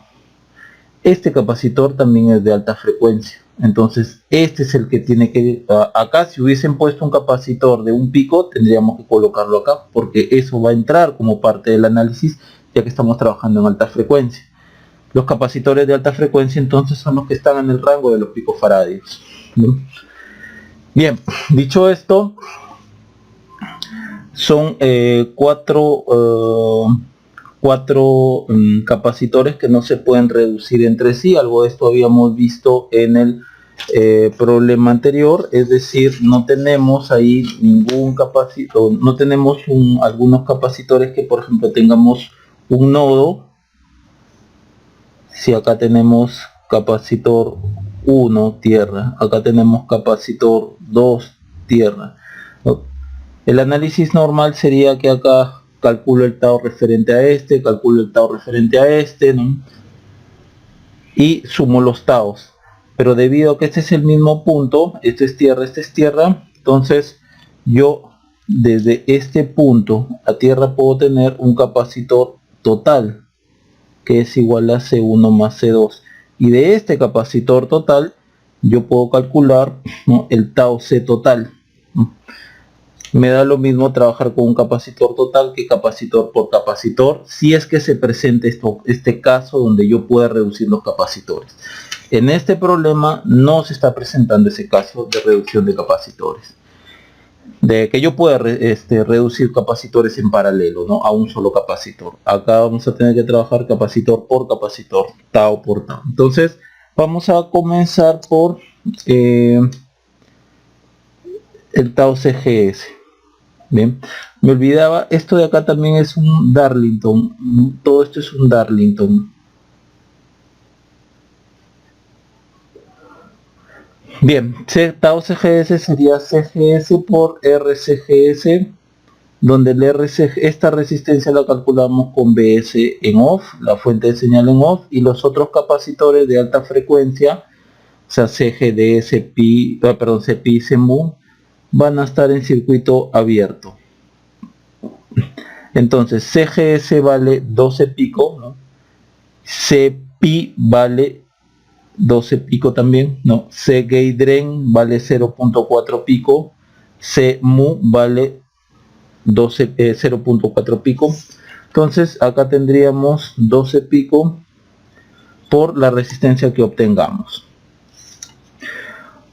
Este capacitor también es de alta frecuencia, entonces este es el que tiene que acá. Si hubiesen puesto un capacitor de un pico, tendríamos que colocarlo acá, porque eso va a entrar como parte del análisis, ya que estamos trabajando en alta frecuencia. Los capacitores de alta frecuencia entonces son los que están en el rango de los picofaradios. Bien, dicho esto, son cuatro capacitores que no se pueden reducir entre sí. Algo de esto habíamos visto en el problema anterior, es decir, no tenemos ahí ningún capacitor, no tenemos algunos capacitores que, por ejemplo, tengamos un nodo. Si acá tenemos capacitor 1 tierra, acá tenemos capacitor 2 tierra, el análisis normal sería que acá calculo el tau referente a este, calculo el tau referente a este, y sumo los taus. Pero debido a que este es el mismo punto, este es tierra, entonces yo desde este punto a tierra puedo tener un capacitor total que es igual a C1 más C2, y de este capacitor total yo puedo calcular el tau C total. Me da lo mismo trabajar con un capacitor total que capacitor por capacitor, si es que se presente este caso donde yo pueda reducir los capacitores. En este problema no se está presentando ese caso de reducción de capacitores, de que yo pueda reducir capacitores en paralelo, a un solo capacitor. Acá vamos a tener que trabajar capacitor por capacitor, tau por tau. Entonces vamos a comenzar por el tau CGS. Bien, me olvidaba, esto de acá también es un Darlington, todo esto es un Darlington. Bien, tau CGS sería CGS por RCGS, donde el esta resistencia la calculamos con BS en off, la fuente de señal en off, y los otros capacitores de alta frecuencia, o sea, CGD, CPI, CPI, CMU, van a estar en circuito abierto. Entonces CGS vale 12 pico, CPI vale 12 pico también, C-gate drain vale 0.4 pico, CMU vale 0.4 pico. Entonces acá tendríamos 12 pico por la resistencia que obtengamos.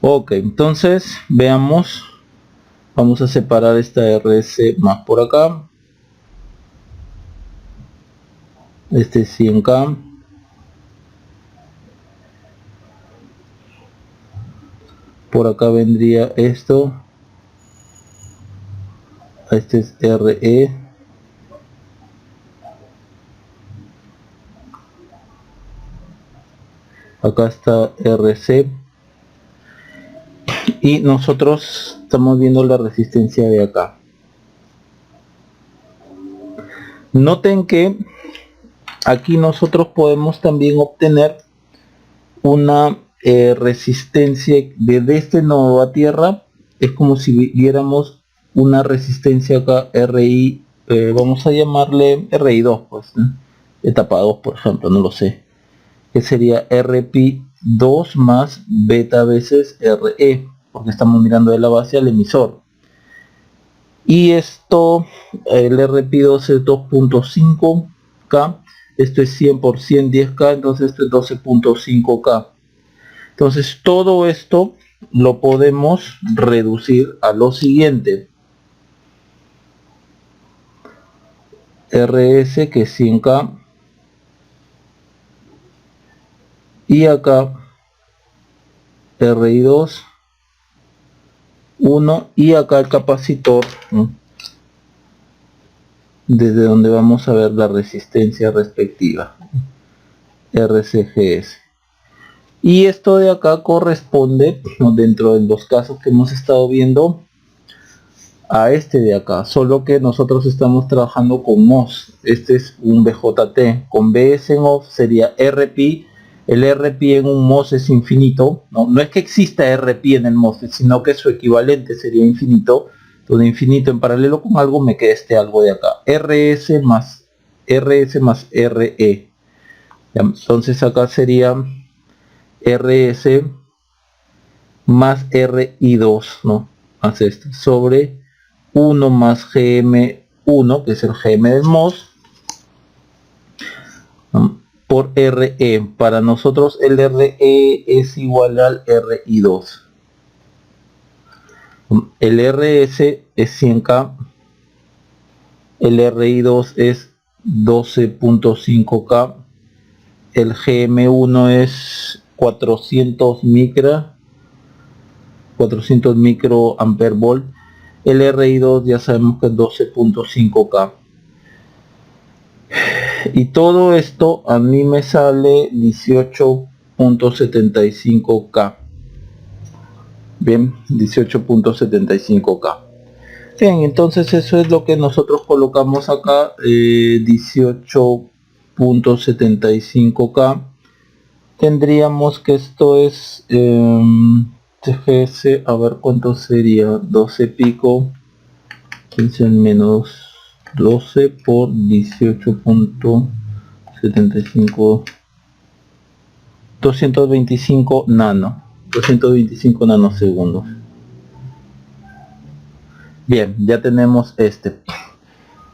Ok, entonces veamos, vamos a separar esta RS más por acá, este 100K, por acá vendría esto, este es RE, acá está RC, y nosotros estamos viendo la resistencia de acá. Noten que aquí nosotros podemos también obtener una resistencia desde este nodo a tierra. Es como si viéramos una resistencia acá RI, vamos a llamarle RI2, pues, ¿no? Etapa 2, por ejemplo, no lo sé, que sería RP2 más beta veces RE, porque estamos mirando de la base al emisor. Y esto, el RP2 es 2.5K, esto es 100 por 100 10K, entonces esto es 12.5K. Entonces todo esto lo podemos reducir a lo siguiente: RS, que es 100K, y acá RI2 1, y acá el capacitor, ¿no?, desde donde vamos a ver la resistencia respectiva, RCGS. Y esto de acá corresponde, ¿no?, dentro de los casos que hemos estado viendo, a este de acá, solo que nosotros estamos trabajando con MOS. Este es un BJT, con BS en off sería RP. El RP en un MOS es infinito, no es que exista RP en el MOS, sino que su equivalente sería infinito. Todo infinito en paralelo con algo, me queda este algo de acá, RS más RE. Entonces acá sería RS más RI2, ¿no?, más esto, sobre 1 más GM1, que es el GM del MOS, por RE. Para nosotros el RE es igual al RI2. El RS es 100K, el RI2 es 12.5K, el GM1 es 400 microampere volt, el RI2 ya sabemos que es 12.5K. Y todo esto a mí me sale 18.75K. Bien, 18.75K. Bien, entonces eso es lo que nosotros colocamos acá, 18.75K. Tendríamos que esto es TGS, a ver cuánto sería, 12 pico, 15 menos 12 por 18.75, 225 nanosegundos. Bien, ya tenemos este.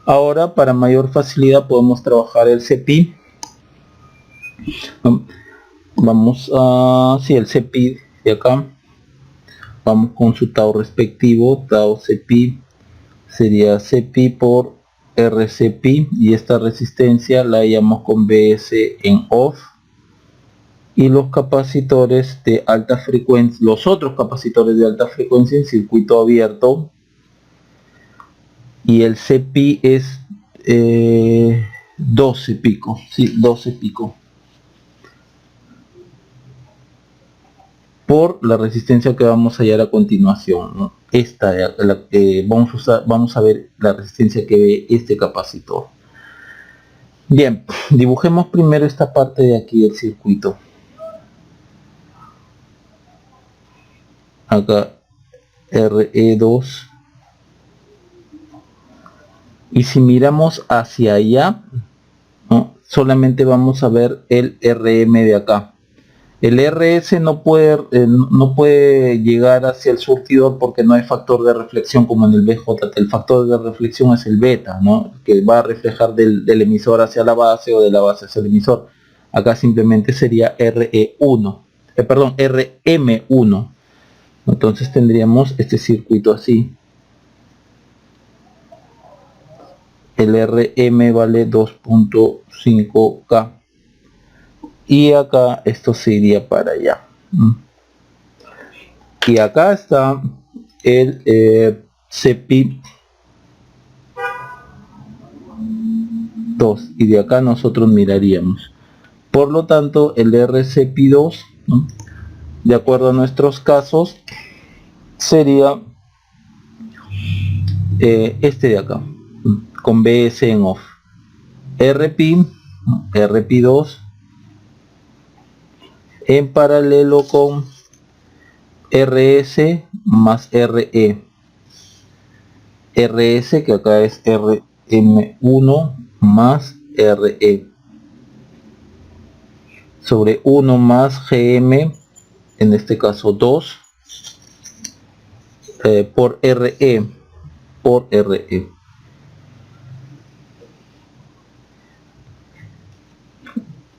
Ahora, para mayor facilidad, podemos trabajar el CPI. Vamos a, el CPI de acá, vamos con su tau respectivo. Tau CPI sería CPI por RCPI, y esta resistencia la hallamos con BS en off. Y los capacitores de alta frecuencia, los otros capacitores de alta frecuencia en circuito abierto, y el CPI es 12 pico, sí, 12 pico por la resistencia que vamos a hallar a continuación, ¿no? Esta vamos a ver la resistencia que ve este capacitor. Bien, dibujemos primero esta parte de aquí del circuito. Acá RE2, y si miramos hacia allá, ¿no?, solamente vamos a ver el RM de acá. El RS no puede llegar hacia el surtidor porque no hay factor de reflexión como en el BJT. El factor de reflexión es el beta, ¿no? Que va a reflejar del emisor hacia la base o de la base hacia el emisor. Acá simplemente sería RE1, perdón, RM1. Entonces tendríamos este circuito así. El RM vale 2.5K. Y acá esto se iría para allá. Y acá está el CPI 2 y de acá nosotros miraríamos. Por lo tanto, el RCPI2, ¿no?, de acuerdo a nuestros casos, sería este de acá, con BS en off. RPI, RPI2, en paralelo con RS más RE. RS, que acá es RM1 más RE, sobre 1 más GM, en este caso 2, por RE, por RE.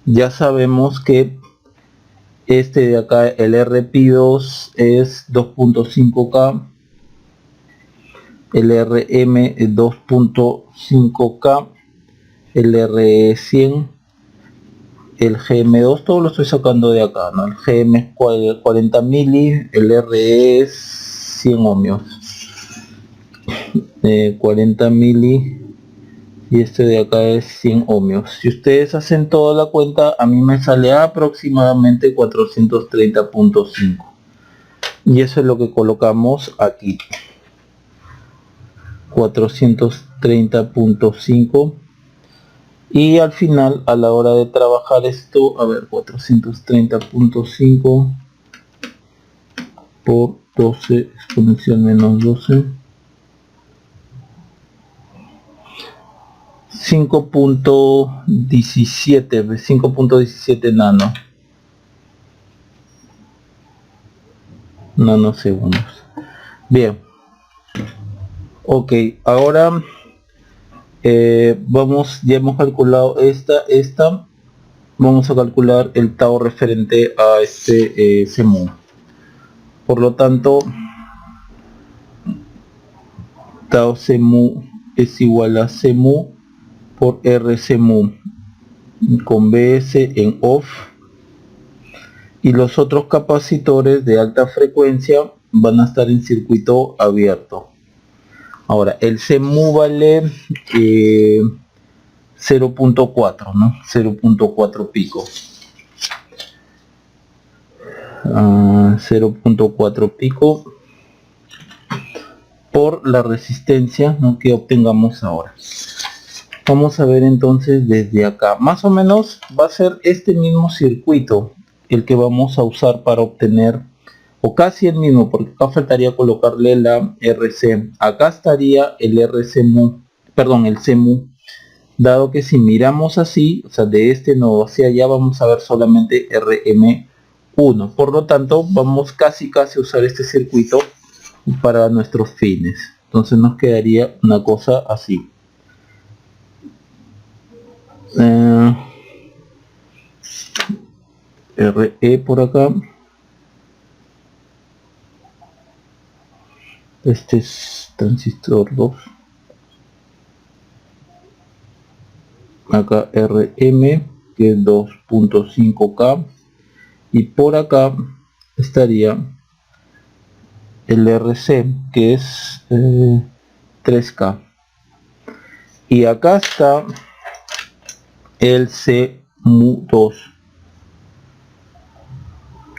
Ya sabemos que este de acá, el RPI2 es 2.5K, el RM es 2.5K, el RE100, el GM2, todo lo estoy sacando de acá, ¿no? El GM es 40 mili, el RE es 100 ohmios, 40 mili, y este de acá es 100 ohmios. Si ustedes hacen toda la cuenta, a mí me sale aproximadamente 430.5, y eso es lo que colocamos aquí, 430.5. y al final, a la hora de trabajar esto, a ver, 430.5 por 12 exponencial menos 12, 5.17 nanosegundos. Bien, ok, ahora ya hemos calculado esta, vamos a calcular el tau referente a este CMU. Por lo tanto, tau CMU es igual a CMU por RCMU con BS en off, y los otros capacitores de alta frecuencia van a estar en circuito abierto. Ahora, el CMU vale 0.4, ¿no? 0.4 pico. 0.4 pico por la resistencia, ¿no?, que obtengamos ahora. Vamos a ver entonces desde acá. Más o menos va a ser este mismo circuito el que vamos a usar para obtener, o casi el mismo, porque acá faltaría colocarle la RC. Acá estaría el RCMU, perdón, el CMU. Dado que si miramos así, o sea, de este nodo hacia allá, vamos a ver solamente RM1. Por lo tanto, vamos casi a usar este circuito para nuestros fines. Entonces nos quedaría una cosa así. RE por acá. Este es transistor 2. Acá RM, que es 2.5K. Y por acá estaría el RC, que es 3K. Y acá está el CMU2.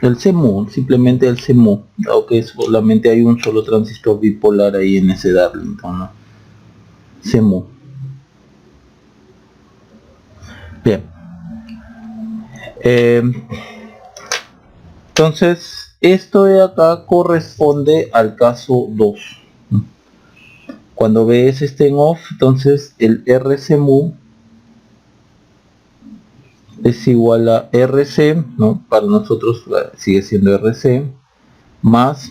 El CMU, simplemente el CMU, dado que solamente hay un solo transistor bipolar ahí en ese Darlington, ¿no? CMU. Bien. Entonces, esto de acá corresponde al caso 2. Cuando BS esté en off, entonces el RCMU es igual a RC, ¿no? Para nosotros sigue siendo RC, más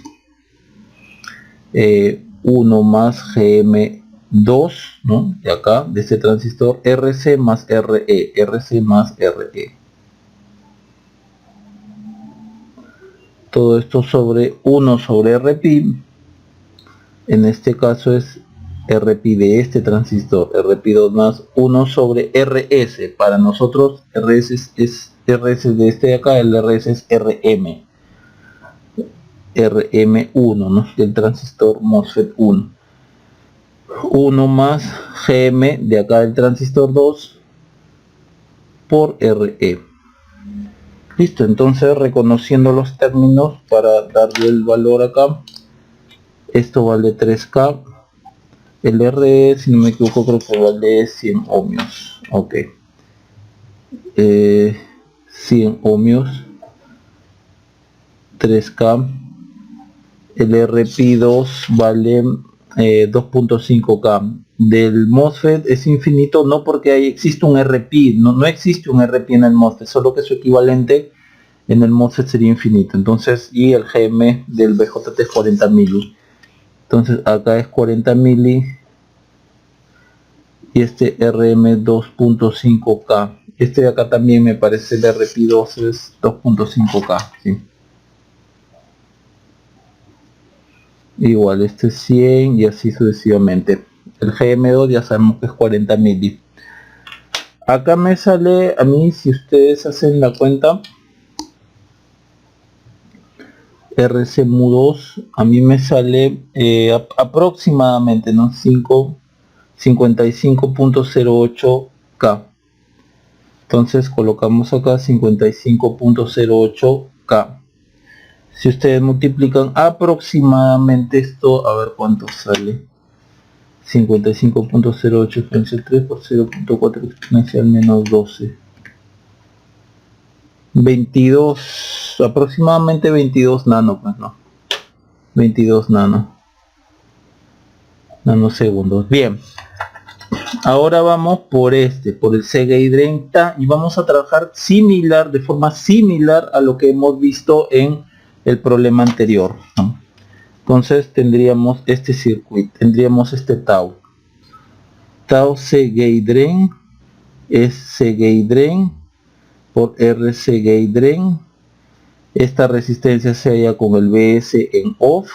1 más GM2, ¿no? De acá, de este transistor, RC más RE, RC más RE. Todo esto sobre 1 sobre Rp, en este caso es Rp de este transistor, Rp2 más 1 sobre RS. Para nosotros RS es RS de este de acá, el RS es RM. RM1, ¿no? Del transistor MOSFET 1. 1 más GM de acá del transistor 2 por RE. Listo, entonces reconociendo los términos para darle el valor acá, esto vale 3K, el RE, si no me equivoco, creo que vale 100 ohmios. Ok, 100 ohmios, 3K, el RP2 vale 2.5K. Del MOSFET es infinito, no porque existe un RP, no existe un RP en el MOSFET, solo que su equivalente en el MOSFET sería infinito. Entonces, y el GM del BJT es 40 mili. Entonces acá es 40 mili y este RM 2.5K. Este de acá también me parece, el RP2 es 2.5K, ¿sí? Igual este es 100 y así sucesivamente. El GM2 ya sabemos que es 40 mili. Acá me sale a mí, si ustedes hacen la cuenta, RC-MU2 a mí me sale aproximadamente, ¿no? 55.08K. Entonces colocamos acá 55.08K. Si ustedes multiplican aproximadamente esto, a ver cuánto sale. 55.08 exponencial 3 por 0.4 exponencial menos 12. 22, aproximadamente 22 nano, pues no. 22 nanosegundos. Bien. Ahora vamos por el Seagate 30 y vamos a trabajar de forma similar a lo que hemos visto en el problema anterior, ¿no? Entonces tendríamos este circuito, tendríamos este tau Seagate Drain es Seagate Drain por R Seagate Drain. Esta resistencia se halla con el BS en off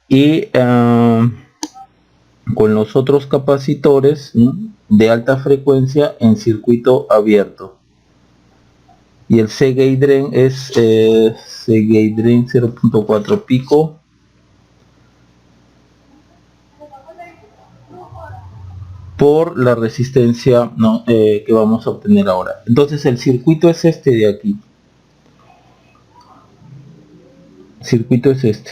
y con los otros capacitores, ¿no?, de alta frecuencia en circuito abierto. Y el Seagate Drain es Seagate Drain 0.4 pico por la resistencia, ¿no?, que vamos a obtener ahora. Entonces el circuito es este de aquí. El circuito es este.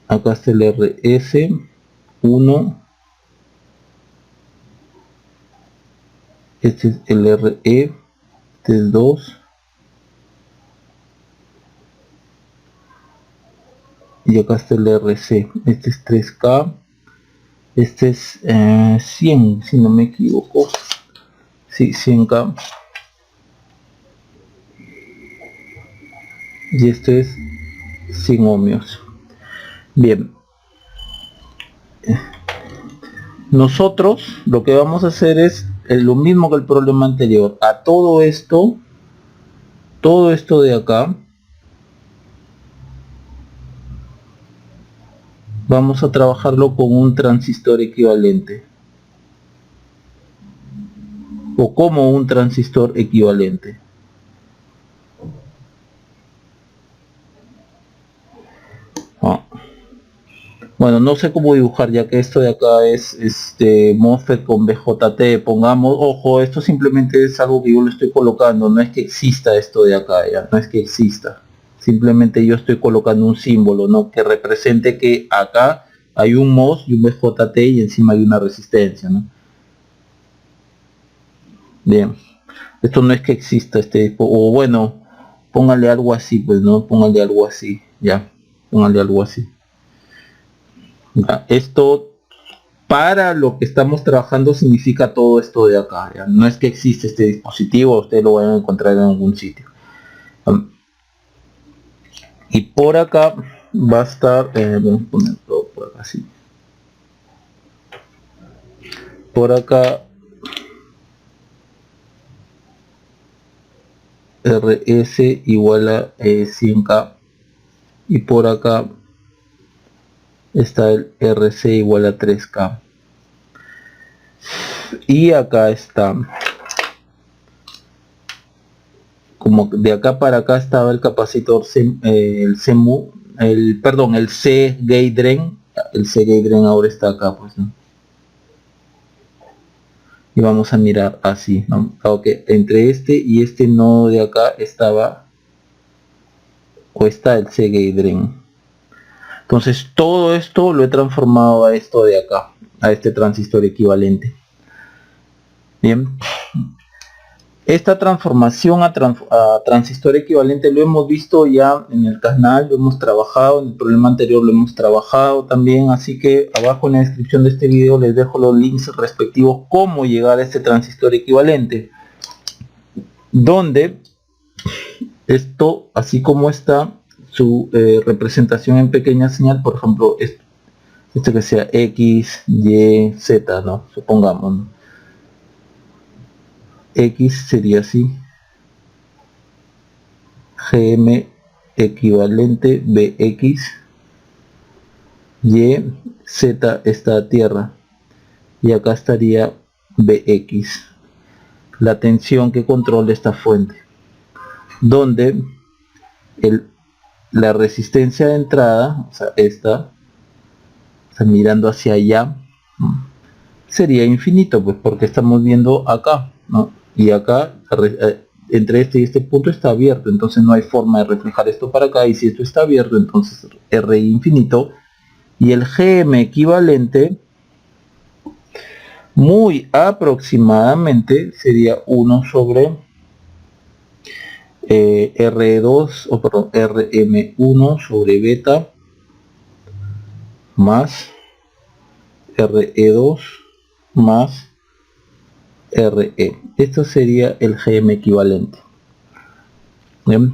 Acá está el RS1. Este es el RE. Este es 2. Y acá está el RC. Este es 3K. Este es 100, si no me equivoco. Sí, 100K. Y este es 100 ohmios. Bien. Nosotros lo que vamos a hacer es lo mismo que el problema anterior. A todo esto de acá, vamos a trabajarlo con un transistor equivalente. O como un transistor equivalente. Bueno, no sé cómo dibujar, ya que esto de acá es MOSFET con BJT, pongamos, ojo, esto simplemente es algo que yo le estoy colocando, no es que exista esto de acá, ya, no es que exista, simplemente yo estoy colocando un símbolo, ¿no?, que represente que acá hay un MOS y un BJT y encima hay una resistencia, ¿no? Bien, esto no es que exista o bueno, póngale algo así, pues, ¿no? Póngale algo así, ya, póngale algo así. Ya, esto para lo que estamos trabajando significa todo esto de acá, ¿ya? No es que existe este dispositivo, ustedes lo van a encontrar en algún sitio. Y por acá va a estar, vamos a poner todo por acá así. Por acá RS igual a 100K, y por acá está el RC igual a 3K, y acá está, como de acá para acá estaba el capacitor el CMU, el C gate drain. El C gate drain ahora está acá, pues, ¿no? Y vamos a mirar así, ¿no? Okay, entre este y este nodo de acá estaba, o está el C gate drain. Entonces todo esto lo he transformado a esto de acá, a este transistor equivalente. Bien, esta transformación a transistor equivalente lo hemos visto ya en el canal, lo hemos trabajado, en el problema anterior lo hemos trabajado también, así que abajo en la descripción de este video les dejo los links respectivos cómo llegar a este transistor equivalente, donde esto, así como está su representación en pequeña señal, por ejemplo, esto que sea X, Y, Z, ¿no? Supongamos, ¿no? X sería así, GM equivalente BX, Y, Z está a tierra, y acá estaría BX, la tensión que controla esta fuente, donde la resistencia de entrada, o sea, esta, mirando hacia allá, sería infinito, pues porque estamos viendo acá, ¿no? Y acá entre este y este punto está abierto, entonces no hay forma de reflejar esto para acá, y si esto está abierto, entonces RI infinito, y el GM equivalente muy aproximadamente sería 1 sobre R2, o perdón, RM1 sobre beta más RE2 más RE. Esto sería el GM equivalente. Bien.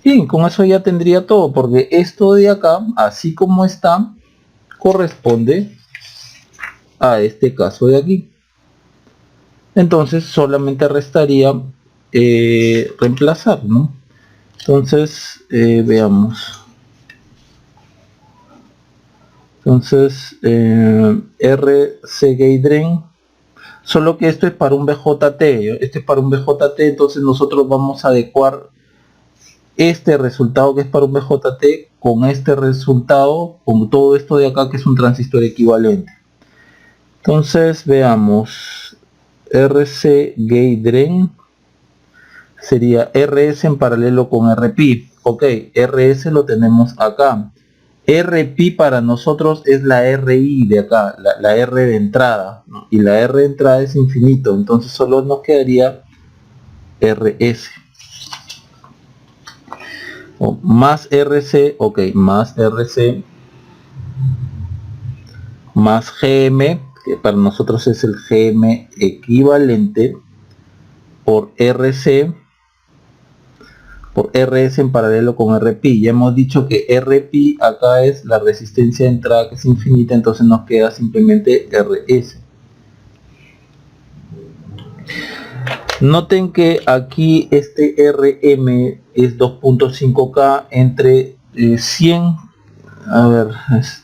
Y con eso ya tendría todo, porque esto de acá, así como está, corresponde a este caso de aquí. Entonces solamente restaría reemplazar, ¿no? Entonces veamos. Entonces RC gate drain, solo que esto es para un BJT, este es para un BJT, entonces nosotros vamos a adecuar este resultado que es para un BJT con este resultado, con todo esto de acá que es un transistor equivalente. Entonces veamos, RC gate drain sería RS en paralelo con RP. Ok, RS lo tenemos acá. RP para nosotros es la RI de acá, la R de entrada, ¿no? Y la R de entrada es infinito, entonces solo nos quedaría RS. Más RC, ok, más RC, más GM, que para nosotros es el GM equivalente, por RC, por RS en paralelo con RP. Ya hemos dicho que RP acá es la resistencia de entrada, que es infinita, entonces nos queda simplemente RS. Noten que aquí este RM es 2.5K entre 100, a ver,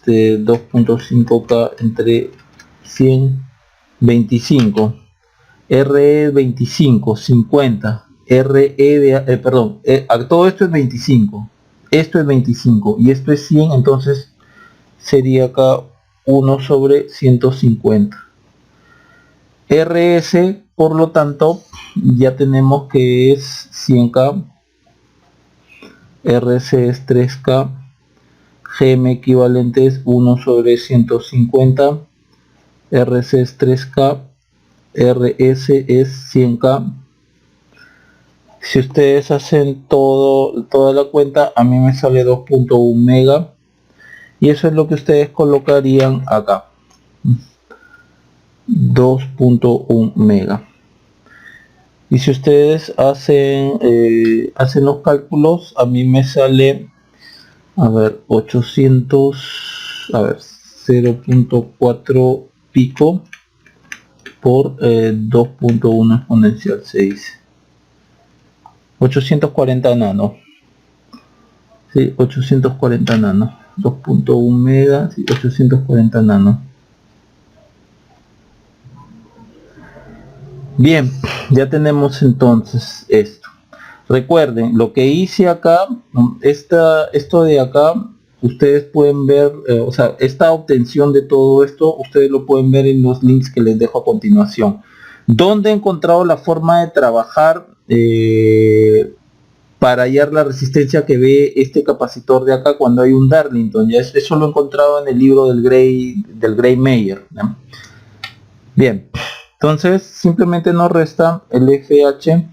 2.5K entre 100, 25, RE 25, 50, RE de, perdón, todo esto es 25, esto es 25 y esto es 100, entonces sería acá 1 sobre 150. RS, por lo tanto, ya tenemos que es 100K, RC es 3K, GM equivalente es 1 sobre 150, RC es 3K, RS es 100K. Si ustedes hacen toda la cuenta, a mí me sale 2.1 mega, y eso es lo que ustedes colocarían acá. 2.1 mega. Y si ustedes hacen los cálculos, a mí me sale, a ver, 800, a ver, 0.4 pico por 2.1 exponencial 6, 840 nano, sí, 840 nano, 2.1 mega, sí, 840 nano. Bien, ya tenemos entonces esto. Recuerden, lo que hice acá, esto de acá, ustedes pueden ver, o sea, esta obtención de todo esto, ustedes lo pueden ver en los links que les dejo a continuación. Donde he encontrado la forma de trabajar para hallar la resistencia que ve este capacitor de acá cuando hay un Darlington. Ya eso lo he encontrado en el libro del Gray Meyer, ¿no? Bien, entonces simplemente nos resta el FH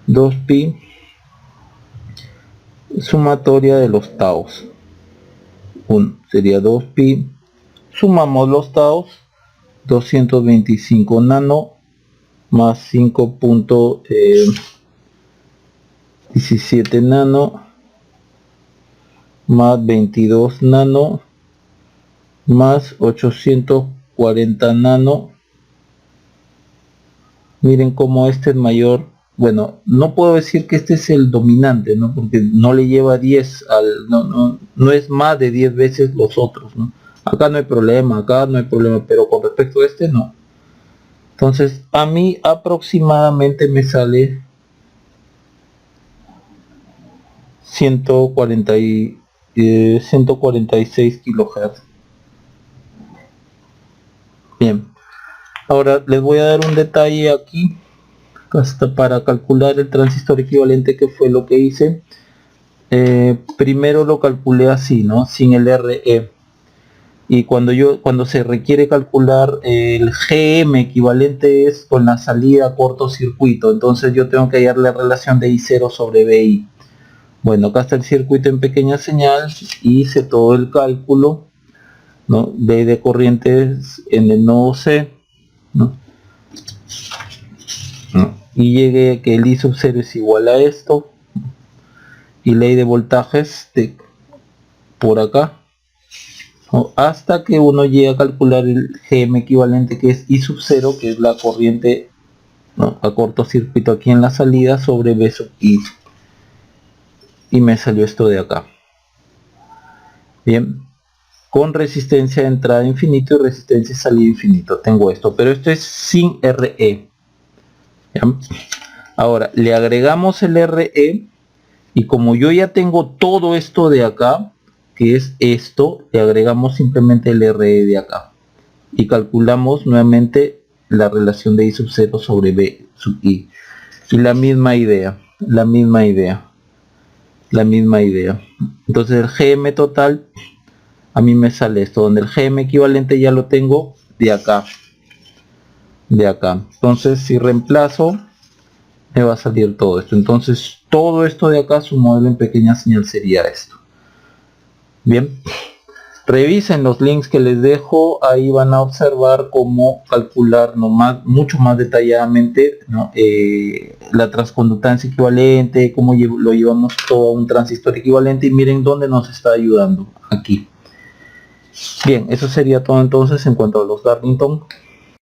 2pi sumatoria de los taos. Sería 2pi, sumamos los taos, 225 nano más 5.17 nano más 22 nano más 840 nano. Miren cómo este es mayor. Bueno, no puedo decir que este es el dominante, ¿no? Porque no le lleva 10 no es más de 10 veces los otros, ¿no? Acá no hay problema, pero con respecto a este no. Entonces, a mí aproximadamente me sale 146 kilohertz. Bien. Ahora les voy a dar un detalle aquí hasta para calcular el transistor equivalente, que fue lo que hice. Primero lo calculé así, ¿no? Sin el RE. Y cuando se requiere calcular el GM equivalente es con la salida a cortocircuito. Entonces yo tengo que hallar la relación de I0 sobre BI. Bueno, acá está el circuito en pequeña señal. Hice todo el cálculo, ¿no? De corrientes en el nodo C, ¿no? Y llegué a que el I sub 0 es igual a esto, y ley de voltajes por acá, ¿no? Hasta que uno llega a calcular el GM equivalente, que es I sub 0, que es la corriente, ¿no?, a cortocircuito aquí en la salida sobre B sub I, y me salió esto de acá. Bien, con resistencia de entrada infinito y resistencia de salida infinito tengo esto, pero esto es sin RE. ¿Ya? Ahora le agregamos el RE, y como yo ya tengo todo esto de acá, que es esto, le agregamos simplemente el RE de acá y calculamos nuevamente la relación de I sub 0 sobre B sub I, y la misma idea. Entonces el GM total a mí me sale esto, donde el GM equivalente ya lo tengo de acá. Entonces si reemplazo, me va a salir todo esto. Entonces todo esto de acá, su modelo en pequeña señal sería esto. Bien, revisen los links que les dejo, ahí van a observar cómo calcular mucho más detalladamente, ¿no?, la transconductancia equivalente, cómo lo llevamos todo a un transistor equivalente, y miren dónde nos está ayudando, aquí. Bien, eso sería todo entonces en cuanto a los Darlington.